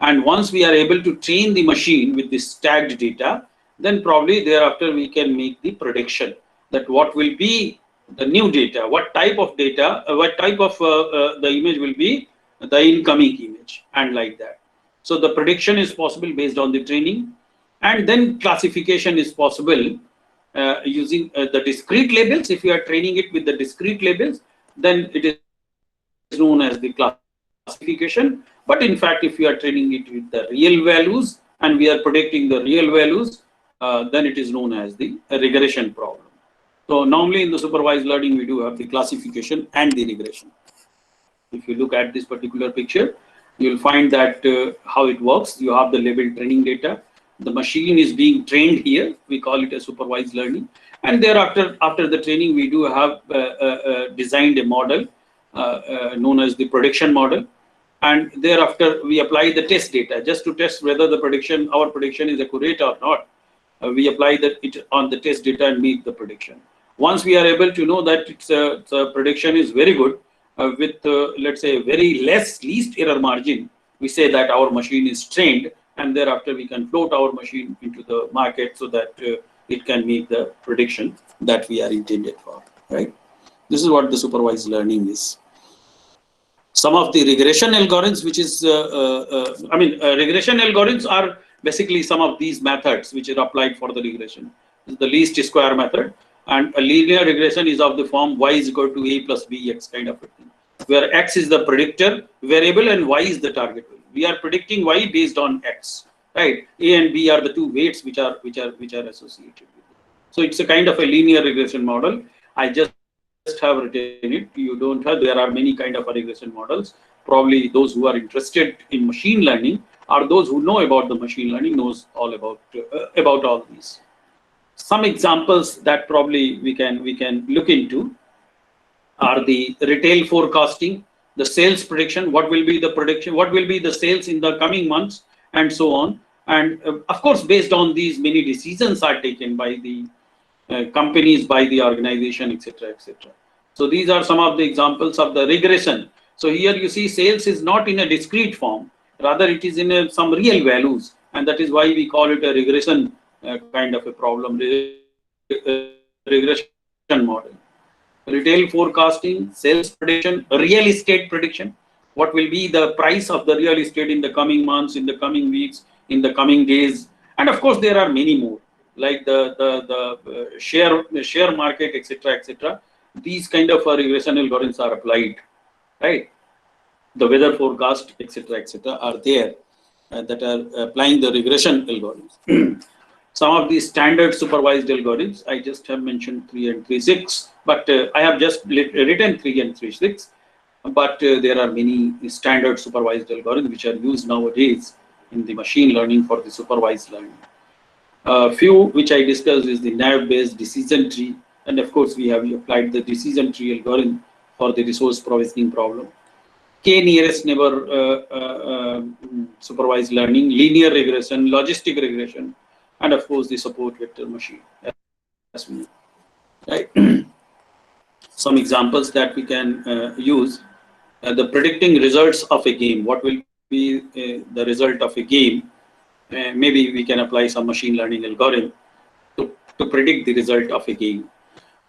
And once we are able to train the machine with this tagged data, then probably thereafter we can make the prediction that what will be the new data, what type of data, what type of the image will be the incoming image, and like that. So the prediction is possible based on the training. And then classification is possible using the discrete labels. If you are training it with the discrete labels, then it is known as the classification. But in fact, if you are training it with the real values and we are predicting the real values, then it is known as the regression problem. So normally in the supervised learning, we do have the classification and the regression. If you look at this particular picture, you will find that how it works. You have the labeled training data. The machine is being trained here. We call it a supervised learning. And thereafter, after the training, we do have designed a model known as the prediction model. And thereafter, we apply the test data just to test whether our prediction is accurate or not. We apply it on the test data and make the prediction. Once we are able to know that the prediction is very good, with let's say least error margin, we say that our machine is trained, and thereafter we can float our machine into the market so that it can make the prediction that we are intended for, right? This is what the supervised learning is. Some of the regression algorithms, which is, regression algorithms are basically some of these methods which are applied for the regression. This is the least square method, and a linear regression is of the form y is equal to a plus bx kind of a thing, where x is the predictor variable and y is the target value. We are predicting y based on x, right? A and b are the two weights which are associated with it. So it's a kind of a linear regression model. I just have written it. You don't have. There are many kind of regression models. Probably those who are interested in machine learning or those who know about the machine learning knows all about all these. Some examples that probably we can look into are the retail forecasting, the sales prediction, what will be the prediction, what will be the sales in the coming months, and so on. And of course, based on these, many decisions are taken by the companies, by the organization, etc., etc. So these are some of the examples of the regression. So here you see sales is not in a discrete form, rather it is in some real values, and that is why we call it a regression kind of a problem, regression model. Retail forecasting, sales prediction, real estate prediction. What will be the price of the real estate in the coming months, in the coming weeks, in the coming days? And of course, there are many more, like the share market, etc., etc. these kind of regression algorithms are applied, right? The weather forecast, etc., are there that are applying the regression algorithms. Some of the standard supervised algorithms, I just have mentioned 3 and 3.6, but I have just written 3 and 3.6. But there are many standard supervised algorithms which are used nowadays in the machine learning for the supervised learning. Few which I discussed is the nav-based decision tree, and of course we have applied the decision tree algorithm for the resource provisioning problem. K nearest neighbor supervised learning, linear regression, logistic regression, and of course the support vector machine. As we know, right? Some examples that we can use: the predicting results of a game. What will be the result of a game? Maybe we can apply some machine learning algorithm to predict the result of a game.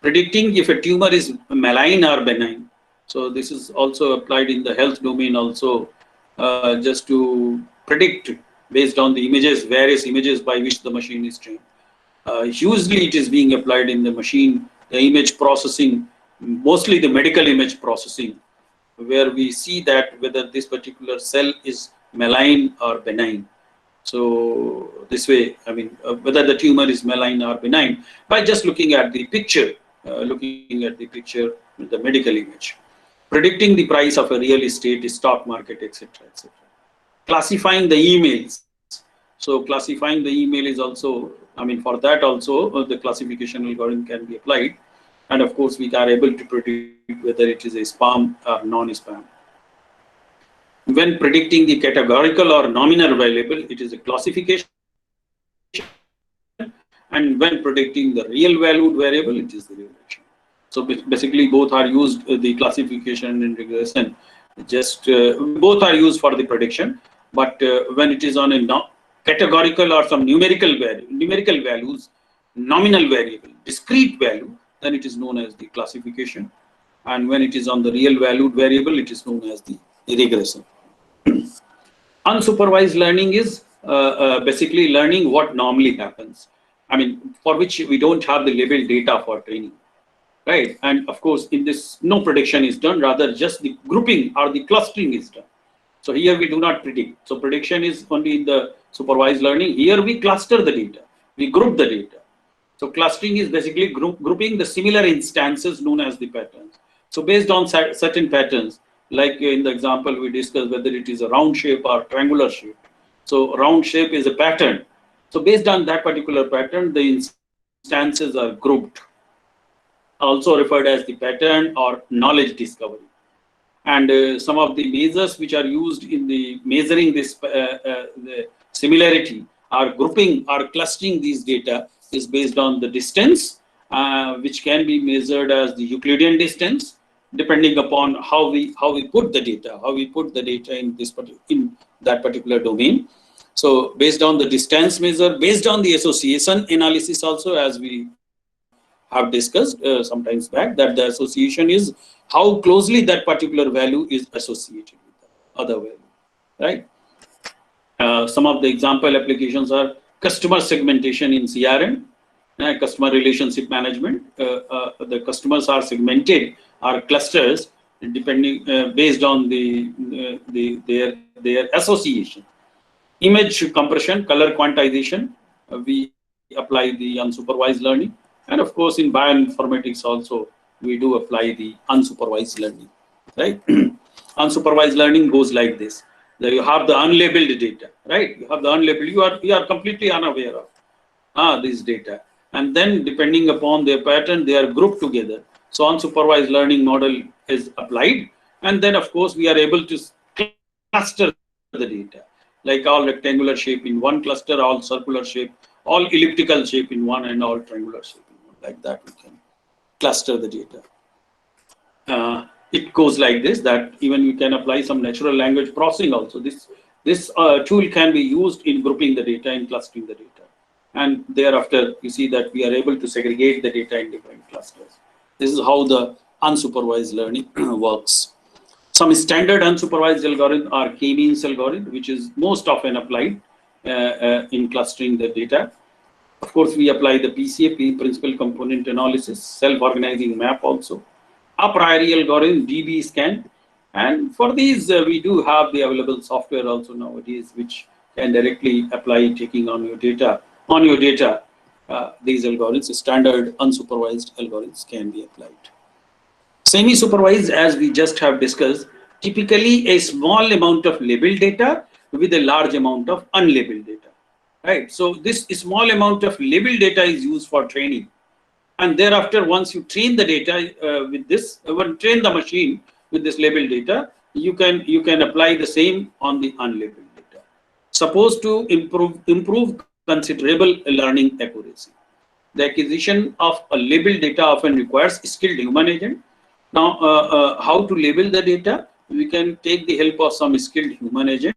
Predicting if a tumor is malign or benign. So this is also applied in the health domain also, just to predict based on the images, various images by which the machine is trained. Usually it is being applied in the machine, the image processing, mostly the medical image processing, where we see that whether this particular cell is malign or benign. So this way, I mean, whether the tumor is malign or benign by just looking at the picture, with the medical image. Predicting the price of a real estate, stock market, etc., etc. Classifying the emails. So classifying the email is also, I mean, for that also the classification algorithm can be applied, and of course we are able to predict whether it is a spam or non-spam. When predicting the categorical or nominal variable, it is a classification, and when predicting the real valued variable, it is the regression. So basically both are used, the classification and regression, just both are used for the prediction, but when it is on a categorical or some numerical values, nominal variable, discrete value, then it is known as the classification, and when it is on the real valued variable, it is known as the regression. Unsupervised learning is basically learning what normally happens. I mean, for which we don't have the labeled data for training, right? And of course, in this, no prediction is done, rather just the grouping or the clustering is done. So here we do not predict. So prediction is only in the supervised learning. Here we cluster the data, we group the data. So clustering is basically grouping the similar instances known as the patterns. So based on certain patterns, like in the example we discussed, whether it is a round shape or triangular shape. So round shape is a pattern. So based on that particular pattern, the instances are grouped, also referred as the pattern or knowledge discovery. And some of the measures which are used in the measuring this the similarity or grouping or clustering these data is based on the distance, which can be measured as the Euclidean distance, depending upon how we put the data, in that particular domain. So based on the distance measure, based on the association analysis also, as we have discussed sometimes back, that the association is how closely that particular value is associated with the other value, right? Some of the example applications are customer segmentation in CRM, customer relationship management. The customers are segmented, are clusters, depending based on their association. Image compression, color quantization, we apply the unsupervised learning, and of course in bioinformatics also we do apply the unsupervised learning, right? Unsupervised learning goes like this: that you have the unlabeled data, right? You have the unlabeled, you are completely unaware of this data, and then depending upon their pattern, they are grouped together. So unsupervised learning model is applied, and then of course we are able to cluster the data, like all rectangular shape in one cluster, all circular shape, all elliptical shape in one, and all triangular shape in one. Like that we can cluster the data. It goes like this, that even we can apply some natural language processing also. This tool can be used in grouping the data and clustering the data. And thereafter, you see that we are able to segregate the data in different clusters. This is how the unsupervised learning works. Some standard unsupervised algorithm are k-means algorithm, which is most often applied in clustering the data. Of course, we apply the PCA, principal component analysis, self-organizing map also. a priori algorithm, DB scan. And for these, we do have the available software also nowadays, which can directly apply taking on your data. These algorithms, standard unsupervised algorithms, can be applied. Semi-supervised, as we just have discussed, typically a small amount of labeled data with a large amount of unlabeled data. Right. So this small amount of labeled data is used for training. And thereafter, once you train the data with this, train the machine with this labeled data, you can apply the same on the unlabeled data. Supposed to improve considerable learning accuracy. The acquisition of a labeled data often requires skilled human agent. Now, how to label the data? We can take the help of some skilled human agent,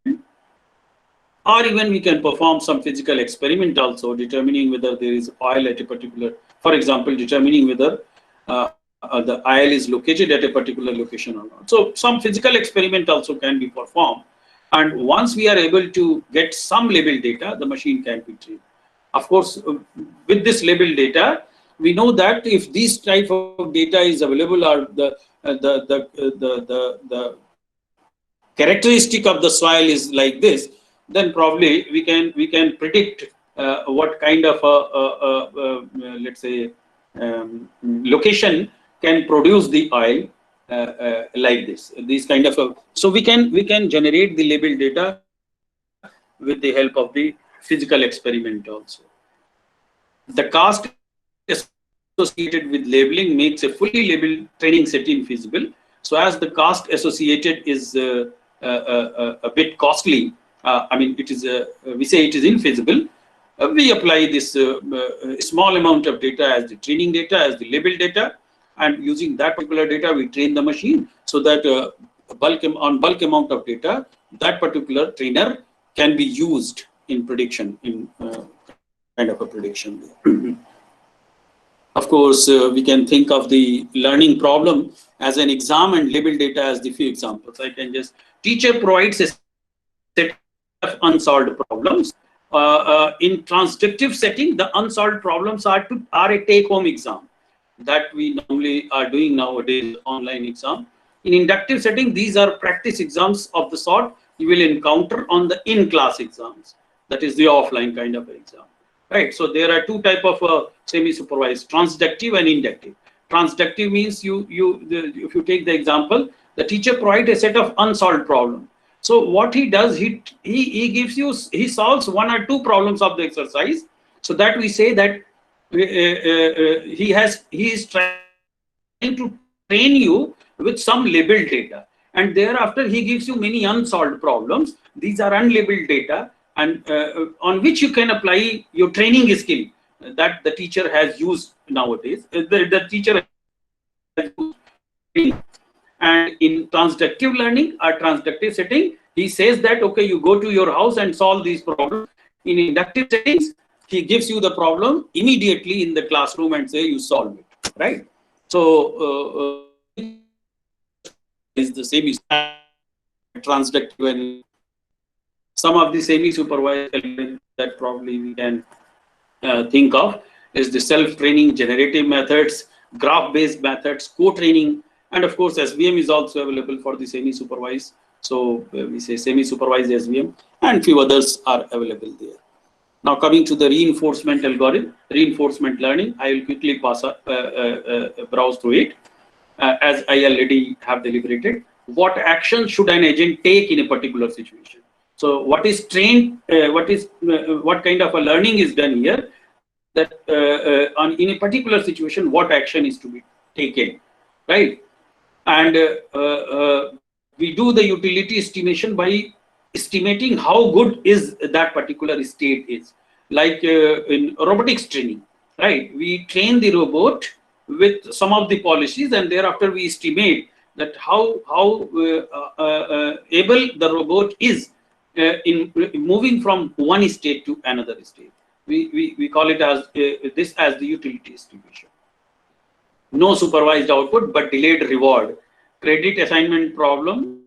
or even we can perform some physical experiment also, determining whether there is oil at a particular, for example, determining whether the oil is located at a particular location or not. So some physical experiment also can be performed. And once we are able to get some labeled data, the machine can be trained. Of course, with this labeled data, we know that if this type of data is available, or the characteristic of the soil is like this, then probably we can predict what kind of let's say location can produce the oil like this. These kind of so we can generate the labeled data with the help of the physical experiment also. The cost associated with labeling makes a fully labeled training setting feasible. So as the cost associated is a bit costly, I mean, it is we say it is infeasible. We apply this small amount of data as the training data, as the label data, and using that particular data, we train the machine so that bulk amount of data, that particular trainer can be used in prediction, in kind of a prediction. Of course, we can think of the learning problem as an exam and label data as the few examples. I can just, teacher provides a set of unsolved problems. In transductive setting, the unsolved problems are a take-home exam that we normally are doing nowadays, online exam. In inductive setting, these are practice exams of the sort you will encounter on the in-class exams. That is the offline kind of exam. Right. So there are two types of semi-supervised: transductive and inductive. Transductive means if you take the example, the teacher provides a set of unsolved problems. So what he does, he gives you, he solves one or two problems of the exercise, so that we say that he is trying to train you with some labeled data, and thereafter he gives you many unsolved problems. These are unlabeled data, and on which you can apply your training skill that the teacher has used nowadays. The teacher has used. And in transductive learning or transductive setting, he says that, okay, you go to your house and solve these problems. In inductive settings, he gives you the problem immediately in the classroom and say you solve it, right? So is the same transductive, and some of the semi-supervised elements that probably we can think of is the self-training, generative methods, graph-based methods, co-training, and of course SVM is also available for the semi-supervised. So we say semi-supervised SVM, and few others are available there. Now coming to the reinforcement algorithm, reinforcement learning, I will quickly pass browse through it. As I already have deliberated, what action should an agent take in a particular situation? So what is trained, what kind of a learning is done here, that in a particular situation, what action is to be taken, right? And we do the utility estimation by estimating how good is that particular state is. Like in robotics training, right? We train the robot with some of the policies, and thereafter we estimate that how able the robot is in moving from one state to another state. We call it as this as the utility estimation. No supervised output but delayed reward. Credit assignment problem.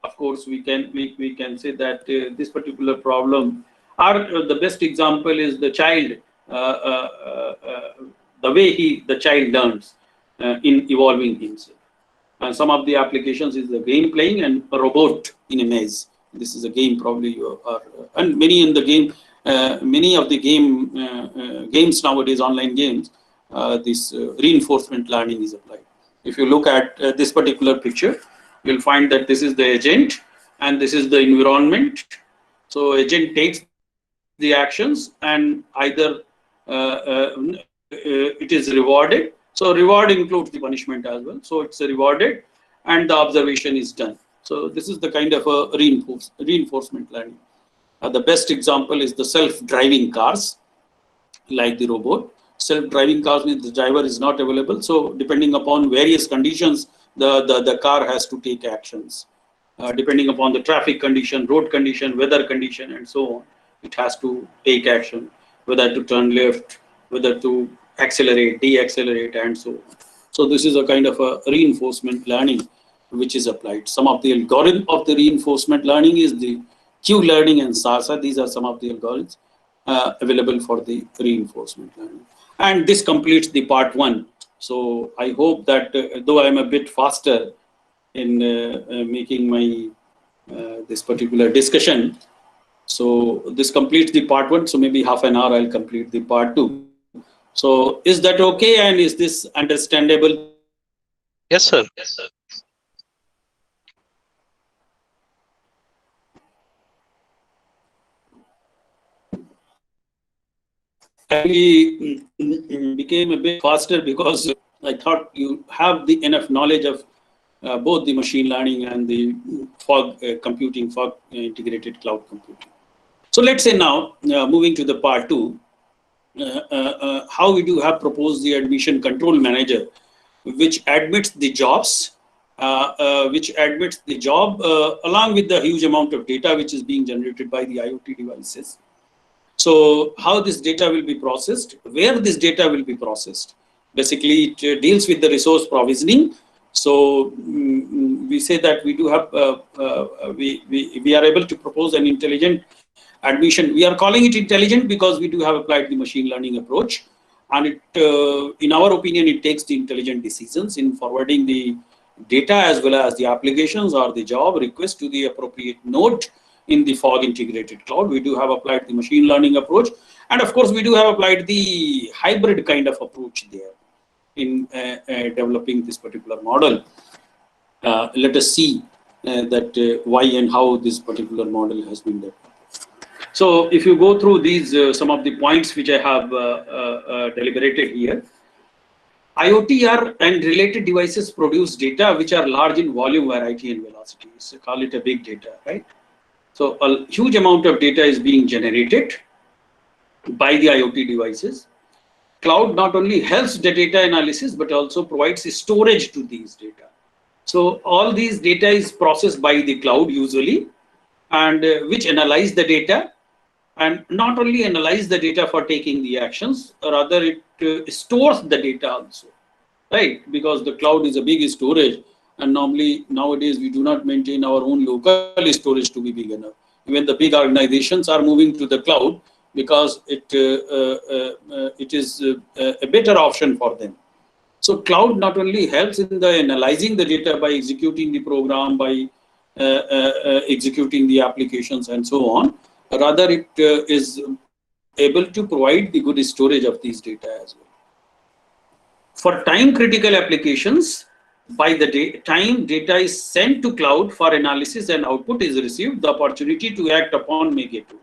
Of course, we can say that this particular problem, or the best example is the child, the way the child learns. in evolving himself. And some of the applications is the game playing and a robot in a maze. This is a game probably you are, and many in the game, many of the games nowadays, online games, this reinforcement learning is applied. If you look at this particular picture, you'll find that this is the agent and this is the environment. So agent takes the actions and either it is rewarded. So reward includes the punishment as well. So it's rewarded and the observation is done. So this is the kind of a reinforcement learning. The best example is the self-driving cars, like the robot. Self-driving cars means the driver is not available. So depending upon various conditions, the car has to take actions. Depending upon the traffic condition, road condition, weather condition, and so on, it has to take action, whether to turn left, whether to accelerate, de-accelerate, and so on. So this is a kind of a reinforcement learning which is applied. Some of the algorithm of the reinforcement learning is the Q-learning and SARSA. These are some of the algorithms available for the reinforcement learning. And this completes the part one. So I hope that though I am a bit faster in making my this particular discussion, so this completes the part one. So maybe half an hour I'll complete the part two. So is that okay? And is this understandable? Yes, sir. Yes, sir. I became a bit faster because I thought you have the enough knowledge of both the machine learning and the fog computing, fog integrated cloud computing. So let's say now, moving to the part two, how we do have proposed the admission control manager, which admits the jobs, along with the huge amount of data which is being generated by the IoT devices. So how this data will be processed, where this data will be processed. Basically, it deals with the resource provisioning. So we say that we do have, we are able to propose an intelligent admission. We are calling it intelligent because we do have applied the machine learning approach. And it, in our opinion, it takes the intelligent decisions in forwarding the data as well as the applications or the job request to the appropriate node in the fog integrated cloud. We do have applied the machine learning approach. And of course, we do have applied the hybrid kind of approach there in developing this particular model. Let us see that why and how this particular model has been developed. So if you go through these, some of the points which I have deliberated here, IoT and related devices produce data which are large in volume, variety, and velocity. So call it a big data, right? So a huge amount of data is being generated by the IoT devices. Cloud not only helps the data analysis, but also provides storage to these data. So all these data is processed by the cloud usually, and which analyze the data, and not only analyze the data for taking the actions, rather it stores the data also, right? Because the cloud is a big storage, and normally nowadays we do not maintain our own local storage to be big enough. Even the big organizations are moving to the cloud because it is a better option for them. So cloud not only helps in the analyzing the data by executing the program, by executing the applications and so on, rather it is able to provide the good storage of these data as well. For time critical applications, by the time data is sent to cloud for analysis and output is received, the opportunity to act upon may get over.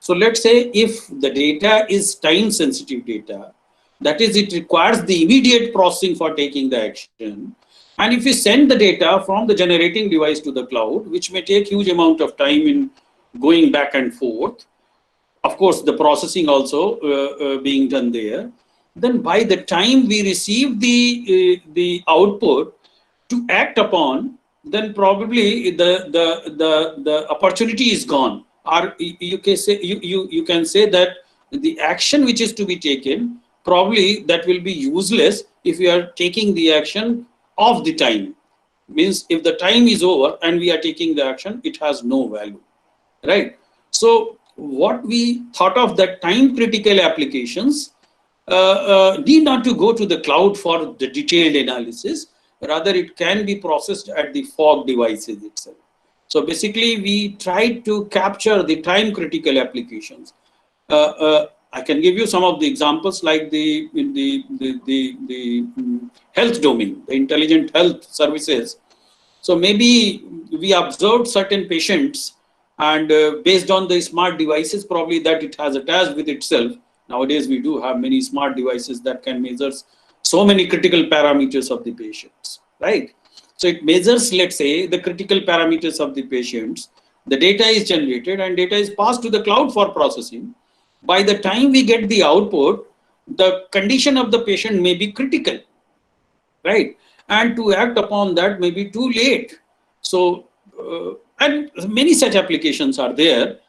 So let's say if the data is time sensitive data, that is, it requires the immediate processing for taking the action. And if we send the data from the generating device to the cloud, which may take huge amount of time in going back and forth, of course, the processing also being done there, then by the time we receive the output to act upon, then probably the opportunity is gone. Or you can say you can say that the action which is to be taken, probably that will be useless if we are taking the action of the time. Means if the time is over and we are taking the action, it has no value, right? So what we thought of that time critical applications, need not to go to the cloud for the detailed analysis. Rather, it can be processed at the fog devices itself. So basically, we try to capture the time critical applications. I can give you some of the examples, like the health domain, the intelligent health services. So maybe we observed certain patients, and based on the smart devices probably that it has attached with itself. Nowadays, we do have many smart devices that can measure so many critical parameters of the patients, right? So it measures, let's say, the critical parameters of the patients. The data is generated and data is passed to the cloud for processing. By the time we get the output, the condition of the patient may be critical, right? And to act upon that may be too late. So, and many such applications are there.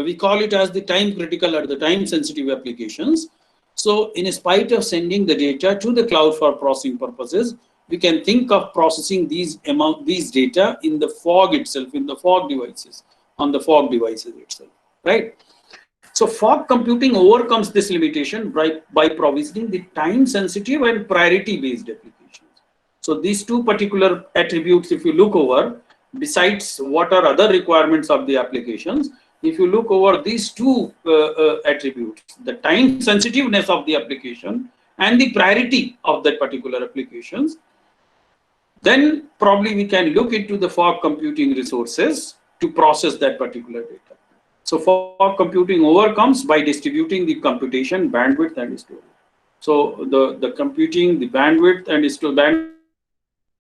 We call it as the time critical or the time sensitive applications. So, in spite of sending the data to the cloud for processing purposes, we can think of processing these data in the fog itself, in the fog devices, on the fog devices itself, right? So fog computing overcomes this limitation by provisioning the time sensitive and priority based applications. So these two particular attributes, if you look over, besides what are other requirements of the applications, if you look over these two attributes, the time sensitiveness of the application and the priority of that particular applications, then probably we can look into the fog computing resources to process that particular data. So fog computing overcomes by distributing the computation, bandwidth, and storage. So the computing, the bandwidth, and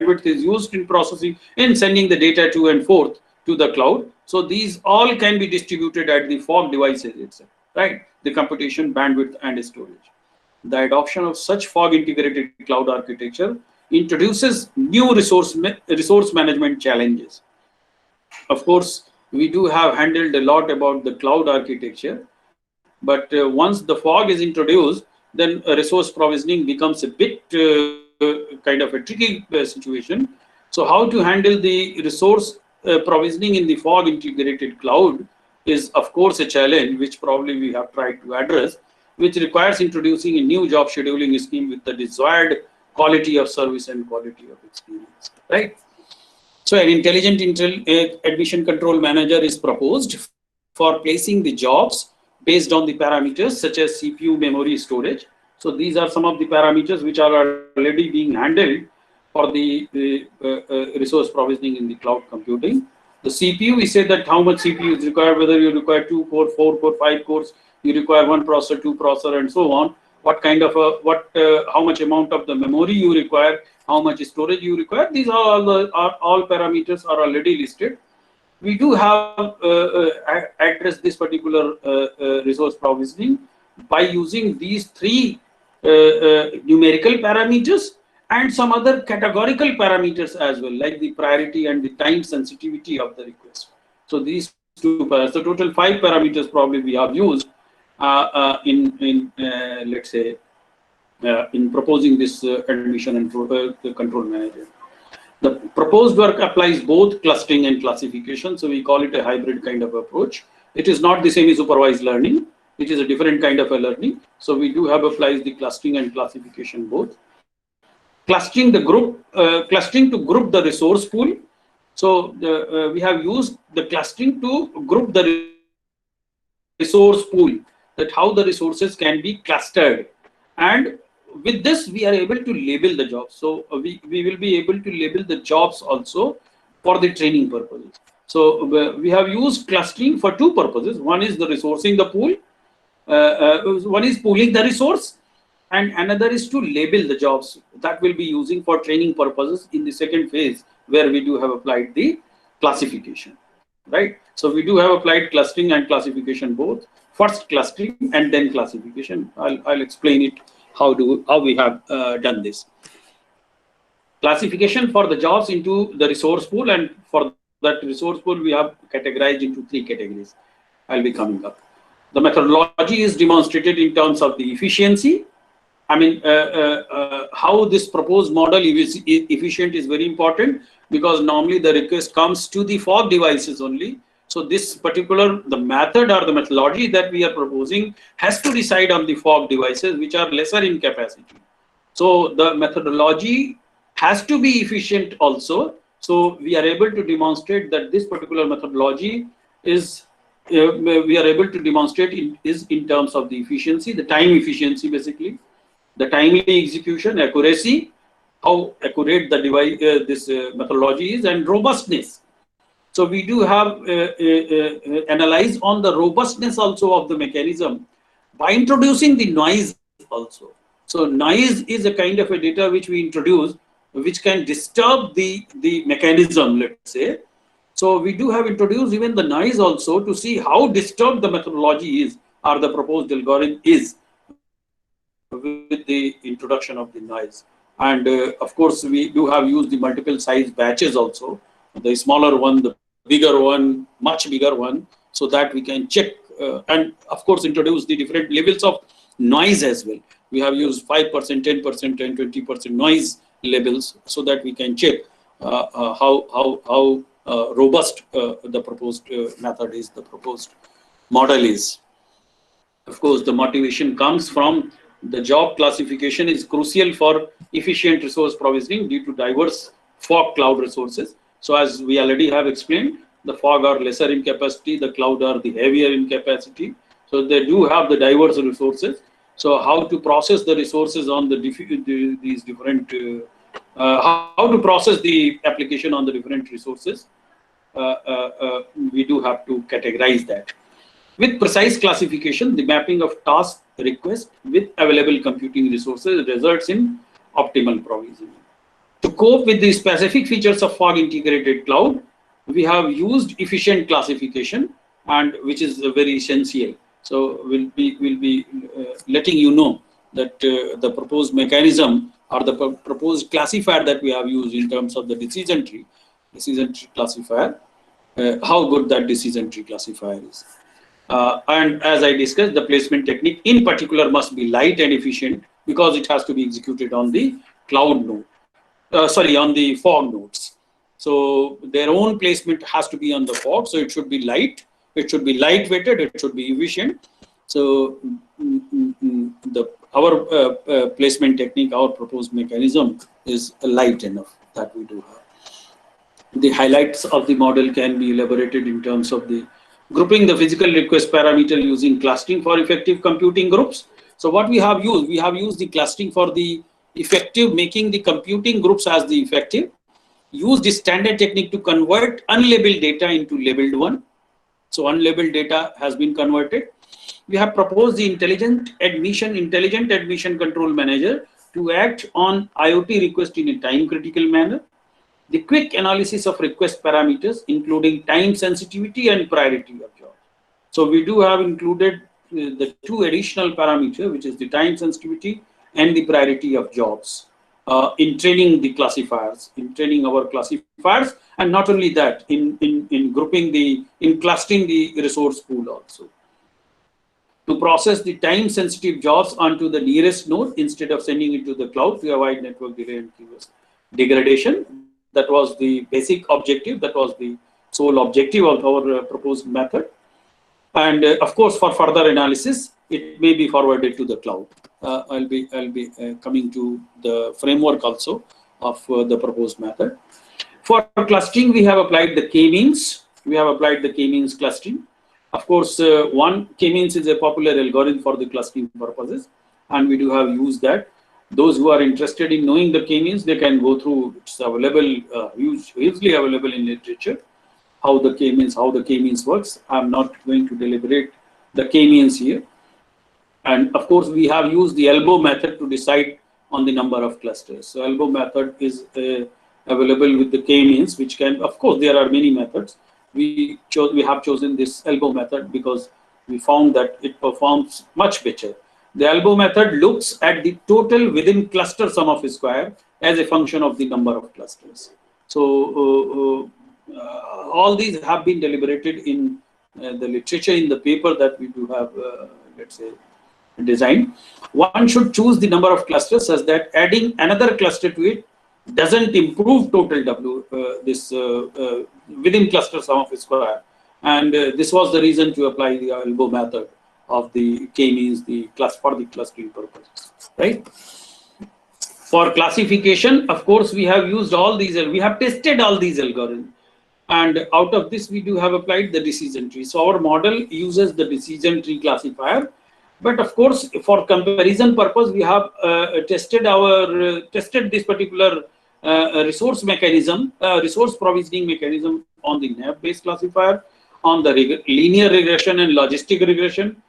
bandwidth is used in processing and sending the data to and forth to the cloud. So these all can be distributed at the fog devices itself, right? The computation, bandwidth, and storage. The adoption of such fog integrated cloud architecture introduces new resource management challenges. Of course, we do have handled a lot about the cloud architecture, but once the fog is introduced, then resource provisioning becomes a bit kind of a tricky situation. So how to handle the resource provisioning in the fog integrated cloud is of course a challenge which probably we have tried to address, which requires introducing a new job scheduling scheme with the desired quality of service and quality of experience, right? So an intelligent admission control manager is proposed for placing the jobs based on the parameters such as CPU, memory, storage. So these are some of the parameters which are already being handled for the resource provisioning in the cloud computing. The CPU, we say that how much CPU is required, whether you require 2 core, 4 core, 5 cores, you require 1 processor, 2 processor, and so on. What kind of how much amount of the memory you require, how much storage you require. These are all parameters are already listed. We do have addressed this particular resource provisioning by using these 3 numerical parameters and some other categorical parameters as well, like the priority and the time sensitivity of the request. So these 2 parameters, the total 5 parameters probably we have used let's say in proposing this admission and control manager. The proposed work applies both clustering and classification. So we call it a hybrid kind of approach. It is not the semi-supervised learning. It is a different kind of a learning. So we do have applies the clustering and classification both. Clustering to group the resource pool. So we have used the clustering to group the resource pool, that how the resources can be clustered, and with this we are able to label the jobs. So we will be able to label the jobs also for the training purposes. So we have used clustering for 2 purposes. One is the resourcing the pool, one is pooling the resource, and another is to label the jobs that will be using for training purposes in the second phase, where we do have applied the classification, right? So we do have applied clustering and classification both. First clustering and then classification. I'll explain it how we have done this. Classification for the jobs into the resource pool, and for that resource pool we have categorized into 3 categories. I'll be coming up. The methodology is demonstrated in terms of the efficiency. I mean, how this proposed model is efficient is very important, because normally the request comes to the fog devices only. So this particular, the method or the methodology that we are proposing has to reside on the fog devices which are lesser in capacity. So the methodology has to be efficient also. So we are able to demonstrate that this particular methodology is, we are able to demonstrate is in terms of the efficiency, the time efficiency basically, the timely execution, accuracy, how accurate the device, this methodology is, and robustness. So we do have analyze on the robustness also of the mechanism by introducing the noise also. So noise is a kind of a data which we introduce, which can disturb the mechanism, let's say. So we do have introduced even the noise also to see how disturbed the methodology is or the proposed algorithm is with the introduction of the noise. And of course, we do have used the multiple size batches also, the smaller one, the bigger one, much bigger one, so that we can check and of course introduce the different levels of noise as well. We have used 5%, 10%, and 20% noise levels so that we can check how robust the proposed method is, the proposed model is. Of course, the motivation comes from the job classification is crucial for efficient resource provisioning due to diverse fog cloud resources. So as we already have explained, the fog are lesser in capacity, the cloud are the heavier in capacity. So they do have the diverse resources. So how to process the resources on these different, how to process the application on the different resources, we do have to categorize that. With precise classification, the mapping of task request with available computing resources results in optimal provisioning. To cope with the specific features of fog integrated cloud, we have used efficient classification, and which is very essential. So we'll be letting you know that the proposed mechanism or the proposed classifier that we have used in terms of the decision tree classifier, how good that decision tree classifier is. And as I discussed, the placement technique in particular must be light and efficient because it has to be executed on the cloud node, on the fog nodes. So their own placement has to be on the fog, so it should be light, it should be lightweighted, it should be efficient. So our placement technique, our proposed mechanism is light enough that we do have. The highlights of the model can be elaborated in terms of the grouping the physical request parameter using clustering for effective computing groups. So what we have used the clustering for the effective, making the computing groups as the effective. Use the standard technique to convert unlabeled data into labeled one. So unlabeled data has been converted. We have proposed the intelligent admission control manager to act on IoT request in a time critical manner. The quick analysis of request parameters, including time sensitivity and priority of job. So we do have included the two additional parameters, which is the time sensitivity and the priority of jobs, in training the classifiers, in training our classifiers, and not only that, in grouping in clustering the resource pool also. To process the time sensitive jobs onto the nearest node instead of sending it to the cloud to avoid network delay and degradation. That was the basic objective, that was the sole objective of our proposed method. And of course, for further analysis, it may be forwarded to the cloud. I'll be coming to the framework also of the proposed method. For clustering, we have applied the k-means. We have applied the k-means clustering. Of course, one k-means is a popular algorithm for the clustering purposes, and we do have used that. Those who are interested in knowing the k-means, they can go through. It's available, hugely available in literature. How the k-means works. I'm not going to deliberate the k-means here. And of course, we have used the elbow method to decide on the number of clusters. So elbow method is available with the k-means, which can, of course, there are many methods. We have chosen this elbow method because we found that it performs much better. The elbow method looks at the total within cluster sum of square as a function of the number of clusters. So all these have been deliberated in the literature, in the paper that we do have, let's say, designed. One should choose the number of clusters such that adding another cluster to it doesn't improve total W, within cluster sum of square. And this was the reason to apply the elbow method of the k-means, the class for the clustering purposes, right? For classification, of course, we have used all these, we have tested all these algorithms. And out of this, we do have applied the decision tree. So our model uses the decision tree classifier. But of course, for comparison purpose, we have tested this particular resource mechanism, resource provisioning mechanism on the NAP-based classifier, on the linear regression and logistic regression,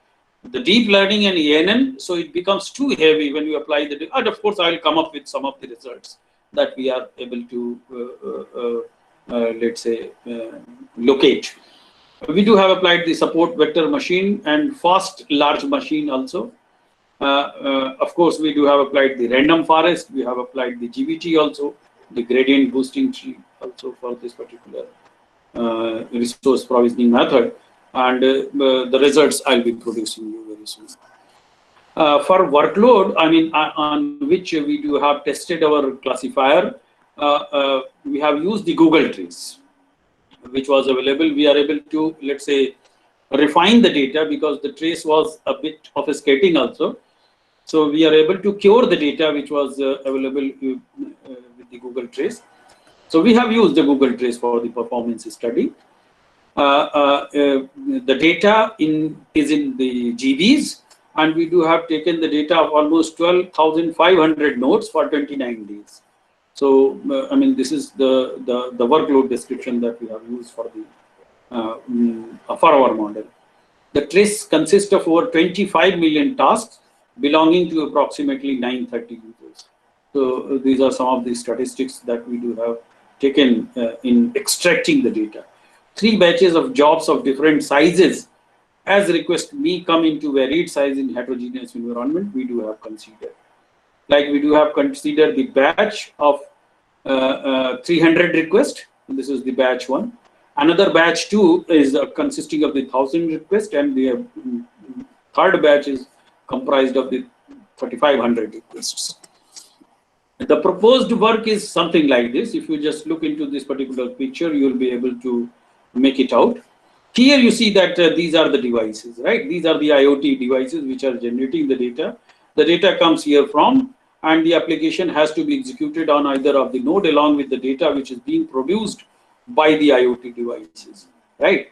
the deep learning and ANN. So it becomes too heavy when you apply the. And of course, I will come up with some of the results that we are able to let's say locate. We do have applied the support vector machine and fast large machine also. Of course, we do have applied the random forest. We have applied the GBT also, the gradient boosting tree also for this particular resource provisioning method. And the results I'll be producing you very soon. For workload, I mean, on which we do have tested our classifier, we have used the Google Trees, which was available. We are able to, let's say, refine the data because the trace was a bit of a skating also. So we are able to cure the data which was available with the Google Trace. So we have used the Google Trace for the performance study. The data is in the GBs, and we do have taken the data of almost 12,500 nodes for 29 days. So I mean, this is the workload description that we have used for the for our model. The trace consists of over 25 million tasks belonging to approximately 930 users. So these are some of the statistics that we do have taken in extracting the data. 3 batches of jobs of different sizes as request may come into varied size in heterogeneous environment, we do have considered. Like we do have considered the batch of 300 requests. This is the batch 1. Another batch 2 is consisting of the 1000 requests, and the third batch is comprised of the 3500 requests. The proposed work is something like this. If you just look into this particular picture, you will be able to make it out. Here you see that these are the devices, right? These are the IoT devices which are generating the data. The data comes here from, and the application has to be executed on either of the node along with the data which is being produced by the IoT devices, right?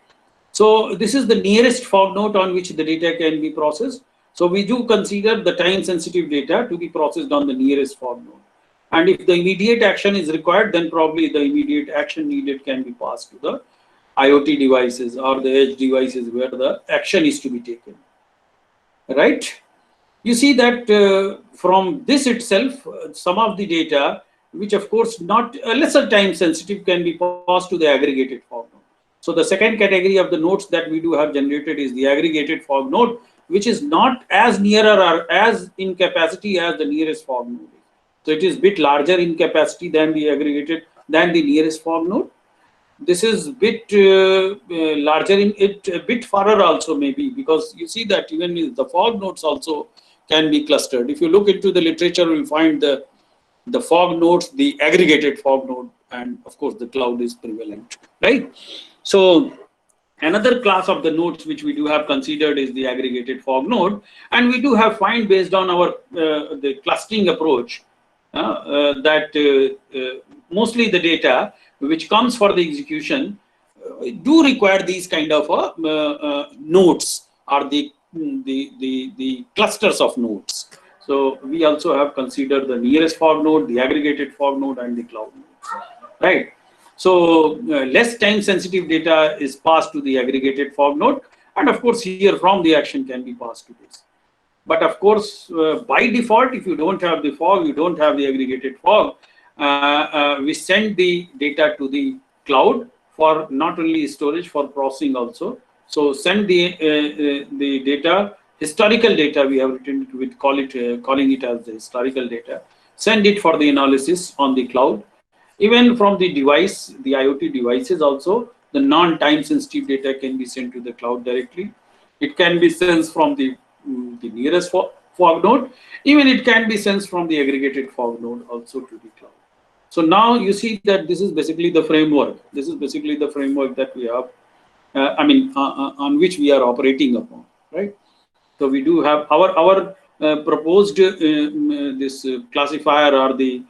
So this is the nearest fog node on which the data can be processed. So we do consider the time sensitive data to be processed on the nearest fog node. And if the immediate action is required, then probably the immediate action needed can be passed to the IoT devices or the edge devices where the action is to be taken, right? You see that from this itself, some of the data, which of course not lesser time sensitive, can be passed to the aggregated fog node. So the second category of the nodes that we do have generated is the aggregated fog node, which is not as nearer or as in capacity as the nearest fog node. So it is bit larger in capacity than the aggregated, than the nearest fog node. This is bit larger in it, a bit farther also maybe, because you see that even the fog nodes also can be clustered. If you look into the literature, you will find the fog nodes, the aggregated fog node, and of course the cloud is prevalent, right? So another class of the nodes which we do have considered is the aggregated fog node, and we do have find based on our the clustering approach that mostly the data which comes for the execution do require these kind of nodes or the clusters of nodes. So we also have considered the nearest fog node, the aggregated fog node, and the cloud node, right? So less time sensitive data is passed to the aggregated fog node, and of course here from the action can be passed to this. But of course, by default, if you don't have the fog, you don't have the aggregated fog, we send the data to the cloud for not only storage, for processing also. So send the data, historical data we have written it, we calling it as the historical data. Send it for the analysis on the cloud. Even from the device, the IoT devices also, the non-time sensitive data can be sent to the cloud directly. It can be sensed from the nearest fog node. Even it can be sensed from the aggregated fog node also to the cloud. So now you see that this is basically the framework. This is basically the framework that we have on which we are operating upon, right? So we do have our proposed this classifier or the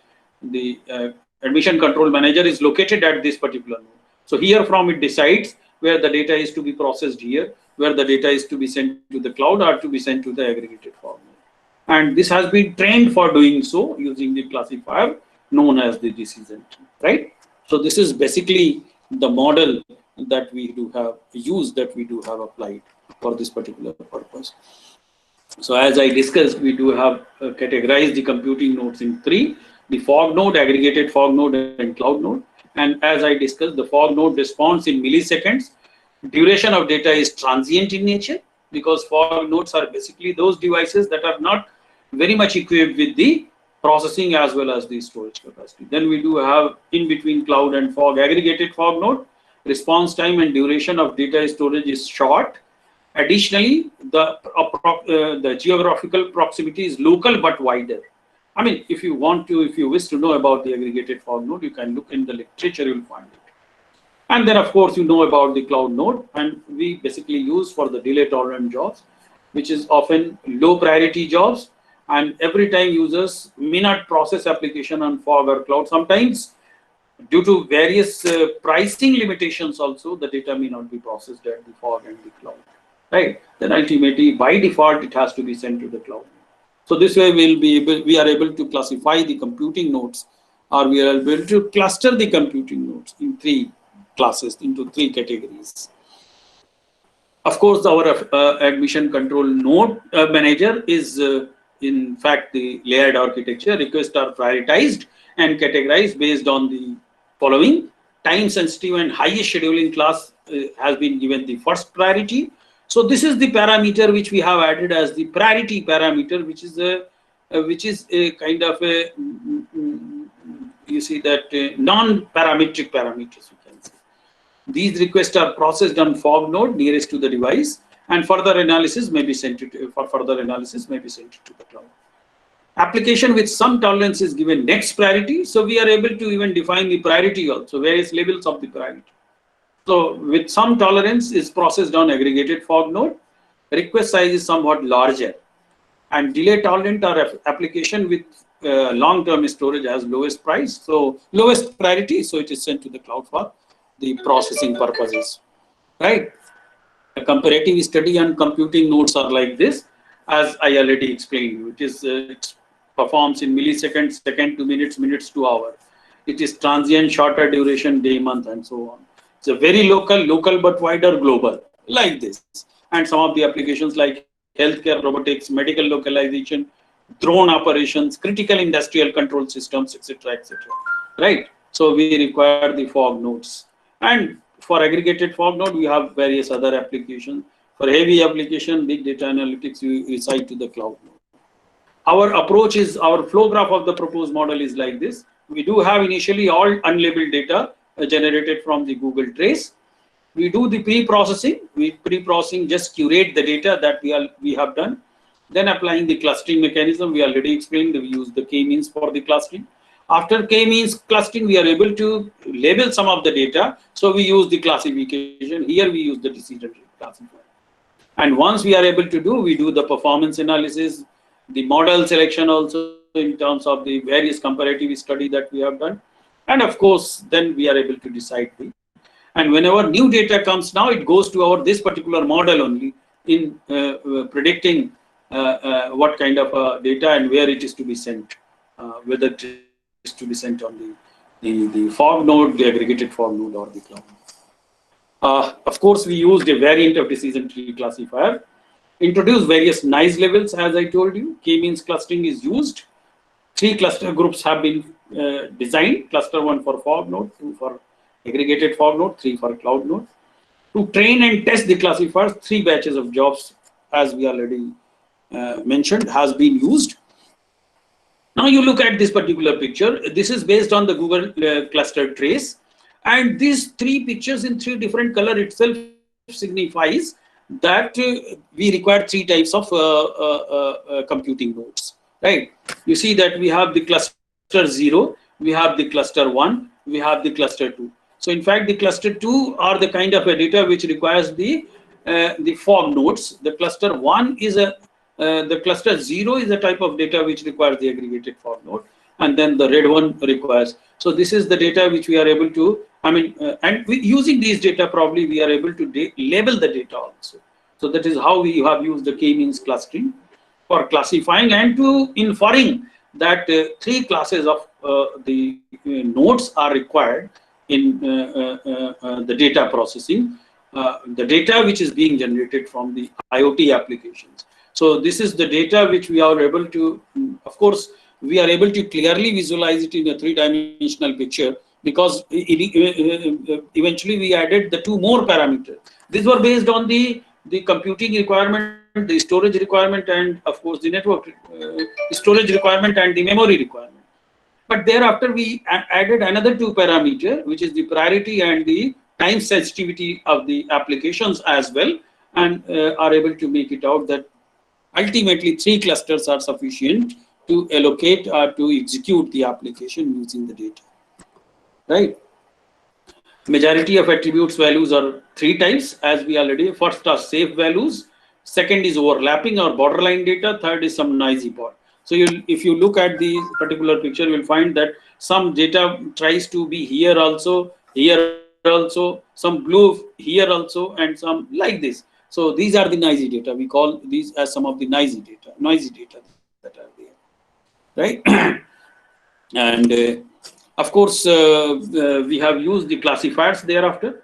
admission control manager is located at this particular node. So here from it decides where the data is to be processed here, where the data is to be sent to the cloud or to be sent to the aggregated form. And this has been trained for doing so using the classifier known as the decision tree, right? So this is basically the model that we do have used, that we do have applied for this particular purpose. So as I discussed, we do have categorized the computing nodes in three: the fog node, aggregated fog node, and cloud node. And as I discussed, the fog node responds in milliseconds. Duration of data is transient in nature, because fog nodes are basically those devices that are not very much equipped with the processing as well as the storage capacity. Then we do have in between cloud and fog, aggregated fog node. Response time and duration of data storage is short. Additionally, the geographical proximity is local but wider. I mean, if you wish to know about the aggregated fog node, you can look in the literature, you will find it. And then, of course, you know about the cloud node, and we basically use for the delay tolerant jobs, which is often low priority jobs. And every time users may not process application on fog or cloud. Sometimes, due to various pricing limitations, also the data may not be processed at the fog and the cloud, right? Then ultimately, by default, it has to be sent to the cloud. So this way, we are able to classify the computing nodes, or we are able to cluster the computing nodes in three classes, into three categories. Of course, our admission control node manager is in fact the layered architecture. Requests are prioritized and categorized based on the following: time sensitive and highest scheduling class has been given the first priority. So this is the parameter which we have added as the priority parameter, which is a kind of a you see that non-parametric parameters, you can say. These requests are processed on fog node nearest to the device, and further analysis may be sent to the cloud. Application with some tolerance is given next priority. So we are able to even define the priority also, various levels of the priority. So with some tolerance is processed on aggregated fog node. Request size is somewhat larger, and delay tolerant or application with long-term storage has lowest price. So lowest priority, so it is sent to the cloud for the processing purposes, right? A comparative study on computing nodes are like this, as I already explained. It is it performs in milliseconds, second to minutes, minutes to hour. It is transient, shorter duration, day, month, and so on. It's a very local but wider, global, like this. And some of the applications like healthcare, robotics, medical localization, drone operations, critical industrial control systems, etc., etc. Right? So we require the fog nodes. And for aggregated fog node, we have various other applications. For heavy application, big data analytics, we cite to the cloud node. Our approach is, our flow graph of the proposed model is like this. We do have initially all unlabeled data generated from the Google Trace. We do the pre-processing. Pre-processing just curate the data that we have done. Then applying the clustering mechanism, we already explained that we use the k-means for the clustering. After k-means clustering, we are able to label some of the data. So we use the classification. Here we use the decision tree classifier. And once we are able to do, we do the performance analysis, the model selection also in terms of the various comparative study that we have done. And of course, then we are able to decide. And whenever new data comes now, it goes to this particular model only in predicting what kind of data and where it is to be sent, whether it is to be sent on the fog node, the aggregated fog node, or the cloud. Of course, we used a variant of decision tree classifier. Introduce various noise levels, as I told you. K-means clustering is used. 3 cluster groups have been designed. Cluster 1 for fog node, 2 for aggregated fog node, 3 for cloud node. To train and test the classifiers, 3 batches of jobs, as we already mentioned, has been used. Now you look at this particular picture. This is based on the Google cluster trace. And these 3 pictures in 3 different color itself signifies that we require 3 types of computing nodes, right? You see that we have the cluster 0, we have the cluster 1, we have the cluster 2. So in fact, the cluster 2 are the kind of a data which requires the fog nodes. The cluster 1 is the cluster 0 is a type of data which requires the aggregated fog node, and then the red one requires. So this is the data which we are able to, using these data, probably we are able to label the data also. So that is how we have used the k-means clustering for classifying and to inferring that 3 classes of the nodes are required in the data processing, the data which is being generated from the IoT applications. So this is the data which we are able to, of course, we are able to clearly visualize it in a 3-dimensional picture, because eventually we added the 2 more parameters. These were based on the computing requirement, the storage requirement, and of course the network storage requirement and the memory requirement. But thereafter we added another 2 parameters, which is the priority and the time sensitivity of the applications as well, and are able to make it out that ultimately 3 clusters are sufficient to allocate or to execute the application using the data, right? Majority of attributes values are 3 types, as we already. First are safe values, second is overlapping or borderline data, third is some noisy part. So if you look at the particular picture, you will find that some data tries to be here also, some blue here also, and some like this. So these are the noisy data. We call these as some of the noisy data that are there, right? And of course, we have used the classifiers thereafter,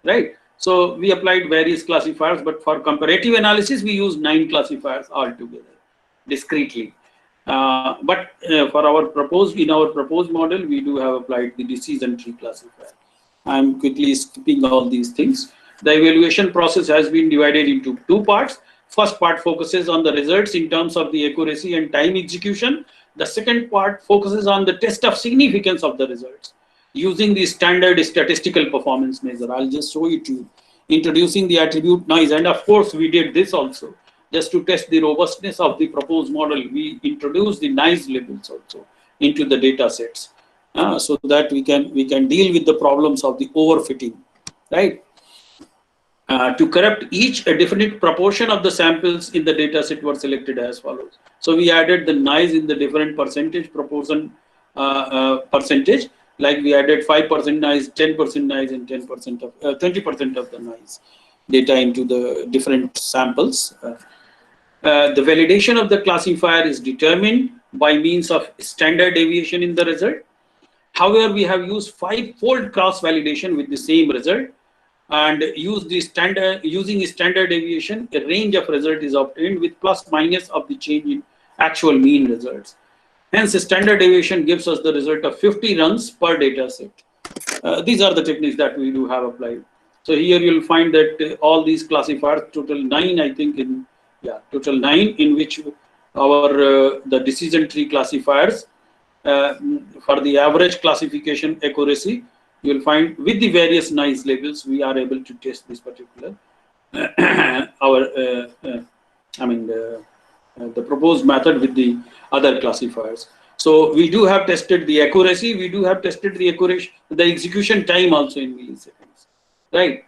right? So we applied various classifiers, but for comparative analysis, we use 9 classifiers altogether, discretely. But for our proposed model, we do have applied the decision tree classifier. I'm quickly skipping all these things. The evaluation process has been divided into 2 parts. First part focuses on the results in terms of the accuracy and time execution. The second part focuses on the test of significance of the results using the standard statistical performance measure. I'll just show it to you. Introducing the attribute noise, and of course we did this also just to test the robustness of the proposed model. We introduced the noise levels also into the data sets, so that we can deal with the problems of the overfitting, right? To correct each, a definite proportion of the samples in the data set were selected as follows. So we added the noise in the different percentage proportion, percentage, like we added 5% noise, 10% noise, and 10% of 20% of the noise data into the different samples. The validation of the classifier is determined by means of standard deviation in the result. However, we have used 5-fold cross validation with the same result, and using standard deviation, a range of result is obtained with plus minus of the change in actual mean results. Hence, standard deviation gives us the result of 50 runs per data set. These are the techniques that we do have applied. So here you'll find that all these classifiers, total 9, I think, total 9, in which our the decision tree classifiers for the average classification accuracy, you will find with the various noise levels, we are able to test this particular the proposed method with the other classifiers. So we do have tested the accuracy, we do have tested the execution time also in milliseconds, right?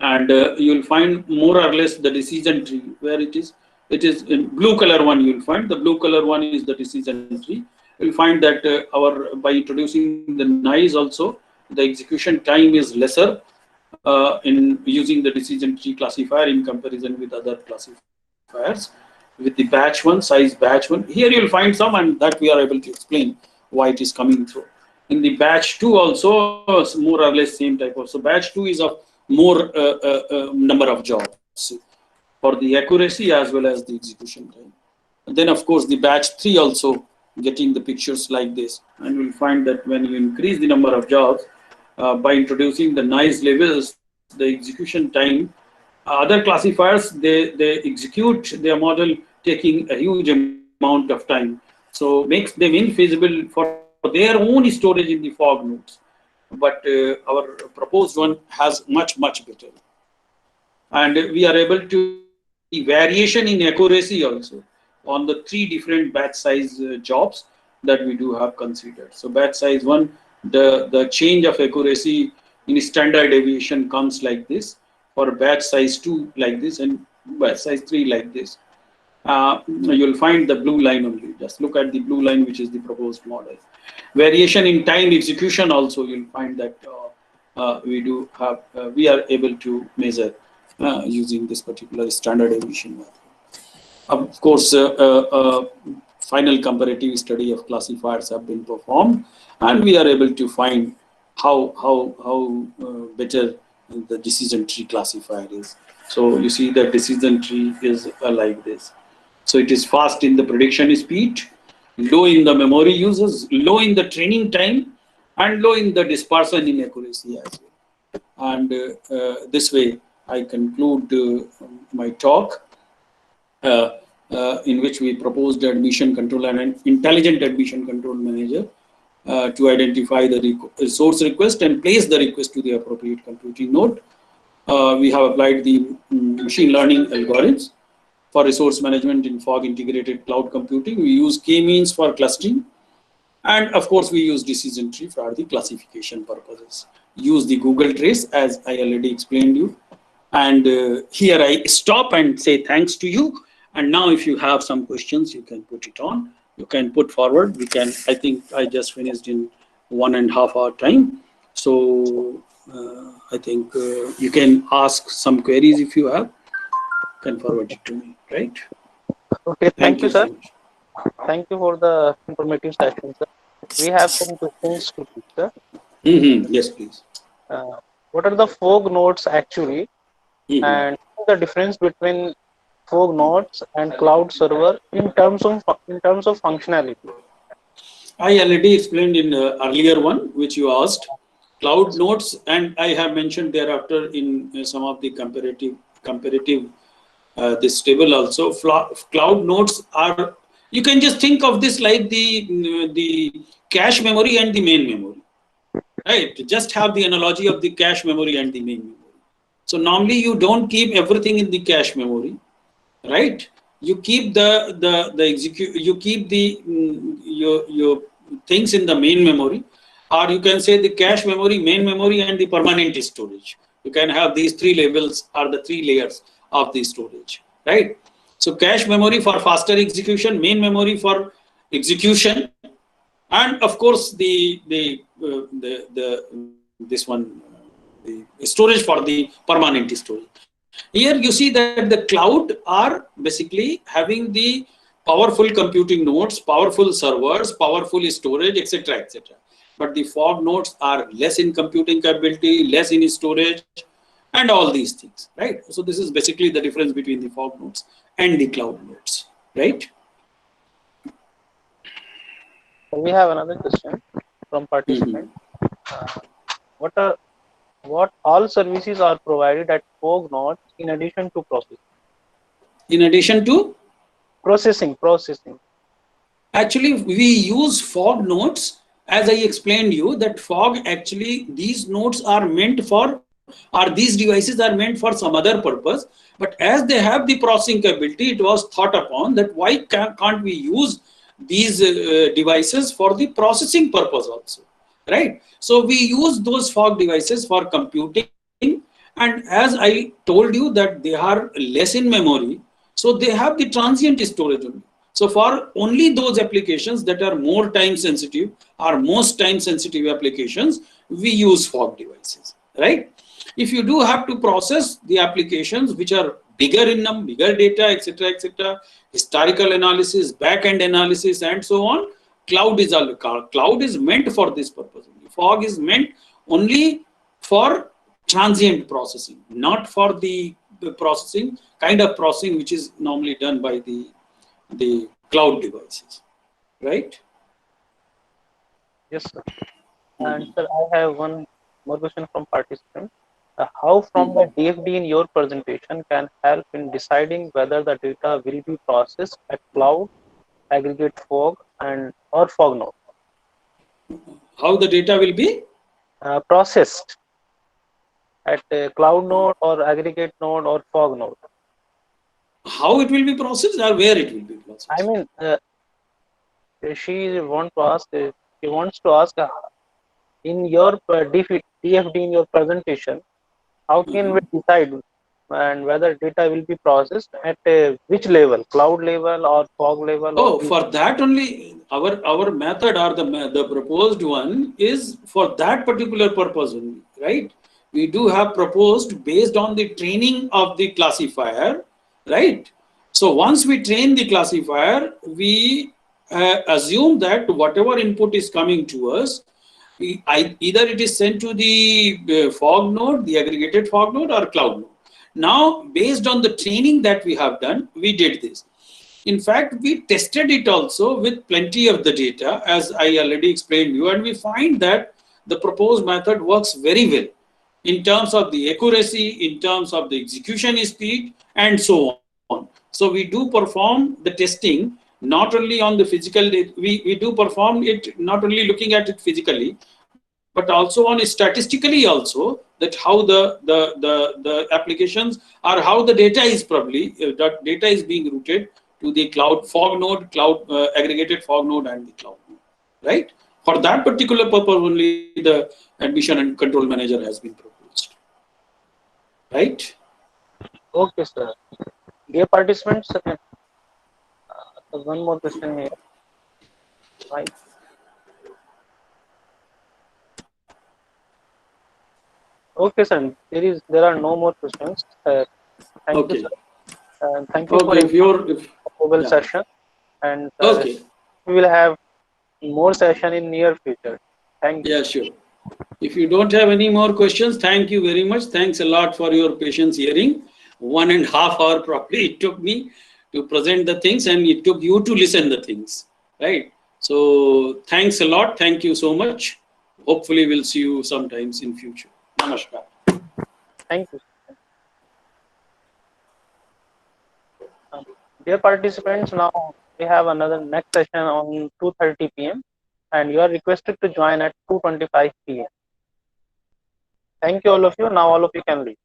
And you will find more or less the decision tree where it is in blue color one. You will find the blue color one is the decision tree. You will find that by introducing the noise also, the execution time is lesser in using the decision tree classifier in comparison with other classifiers. With the batch one, size batch one, here you will find some, and that we are able to explain why it is coming through. In the batch 2 also, more or less same type of. So batch 2 is of more number of jobs for the accuracy as well as the execution time. And then of course the batch 3 also getting the pictures like this, and you will find that when you increase the number of jobs by introducing the noise levels, the execution time, other classifiers they execute their model taking a huge amount of time, so makes them infeasible for their own storage in the fog nodes. But our proposed one has much better, and we are able to see variation in accuracy also on the 3 different batch size jobs that we do have considered. So batch size 1, the change of accuracy In standard deviation comes like this, for batch size 2 like this, and batch size 3 like this. You'll find the blue line only. Just look at the blue line, which is the proposed model. Variation in time execution also, you'll find that we are able to measure using this particular standard deviation method. Of course, final comparative study of classifiers have been performed, and we are able to find how better the decision tree classifier is. So you see that decision tree is like this. So it is fast in the prediction speed, low in the memory uses, low in the training time, and low in the dispersion inaccuracy as well. And this way, I conclude my talk. In which we proposed admission control and an intelligent admission control manager to identify the source request and place the request to the appropriate computing node. We have applied the machine learning algorithms for resource management in fog integrated cloud computing. We use k-means for clustering, and of course we use decision tree for the classification purposes. Use the Google Trace, as I already explained you. And here I stop and say thanks to you. And now if you have some questions, you can put it on. You can put forward. We can, I think I just finished in 1.5 hour time. So I think you can ask some queries if you have. You can forward it to me, right? Okay, thank you, sir. So much. Thank you for the informative session, sir. We have some questions to put, sir. Yes, please. What are the fog nodes actually, and the difference between fog nodes and cloud server in terms of functionality? I already explained in earlier one, which you asked. Cloud nodes, and I have mentioned thereafter in some of the comparative this table also. Cloud nodes are, you can just think of this like the cache memory and the main memory, right? Just have the analogy of the cache memory and the main memory. So normally you don't keep everything in the cache memory, right? You keep you keep the your things in the main memory, or you can say the cache memory, main memory, and the permanent storage. You can have these three levels or the three layers of the storage, right? So cache memory for faster execution, main memory for execution, and of course this one, the storage for the permanent storage. Here you see that the cloud are basically having the powerful computing nodes, powerful servers, powerful storage, etc., etc. But the fog nodes are less in computing capability, less in storage, and all these things, right? So this is basically the difference between the fog nodes and the cloud nodes, right? We have another question from participant. What all services are provided at fog nodes in addition to processing? In addition to processing. Actually, we use fog nodes, as I explained you, that fog actually, these nodes are meant for, or these devices are meant for some other purpose. But as they have the processing capability, it was thought upon that why can't we use these devices for the processing purpose also, right? So we use those fog devices for computing, and as I told you that they are less in memory, so they have the transient storage only. So for only those applications that are more time sensitive or most time sensitive applications, we use fog devices, right? If you do have to process the applications which are bigger in number, bigger data, etc., historical analysis, back-end analysis, and so on, cloud is meant for this purpose. Fog is meant only for transient processing, not for the processing kind of processing which is normally done by the cloud devices, right? Yes, sir. And sir, I have one more question from participant. How from the DFD in your presentation can help in deciding whether the data will be processed at cloud, aggregate fog, or fog node? How the data will be processed at a cloud node or aggregate node or fog node? How it will be processed or where it will be processed? I mean, she wants to ask in your DFD in your presentation, how can we decide and whether data will be processed at which level, cloud level or fog level or Oh, for that only our method or the proposed one is for that particular purpose only, right? We do have proposed based on the training of the classifier, right? So once we train the classifier, we assume that whatever input is coming to us, either it is sent to the fog node, the aggregated fog node, or cloud node. Now, based on the training that we have done, we did this. In fact, we tested it also with plenty of the data, as I already explained you, and we find that the proposed method works very well in terms of the accuracy, in terms of the execution speed, and so on. So we do perform the testing not only on the physical, we do perform it not only looking at it physically, but also on statistically also, that how the applications or how the data is probably, that data is being routed to the cloud fog node, cloud aggregated fog node, and the cloud node, right? For that particular purpose only, the admission and control manager has been proposed, right? okay, sir. Dear participants, one more question here. Right. Okay, sir. There are no more questions. Thank you, Okay, sir. Thank you for okay. a If you're, if, mobile yeah, session, and okay, we will have more session in near future. Thank you. yeah, sure. If you don't have any more questions, thank you very much. Thanks a lot for your patience hearing. 1.5 hour probably it took me to present the things, and it took you to listen the things, right? So thanks a lot. Thank you so much. Hopefully we'll see you sometimes in future. Namaskar. Thank you. Um, Dear participants, now we have another next session on 2:30 p.m. and you are requested to join at 2:25 p.m. Thank you all of you. Now all of you can leave.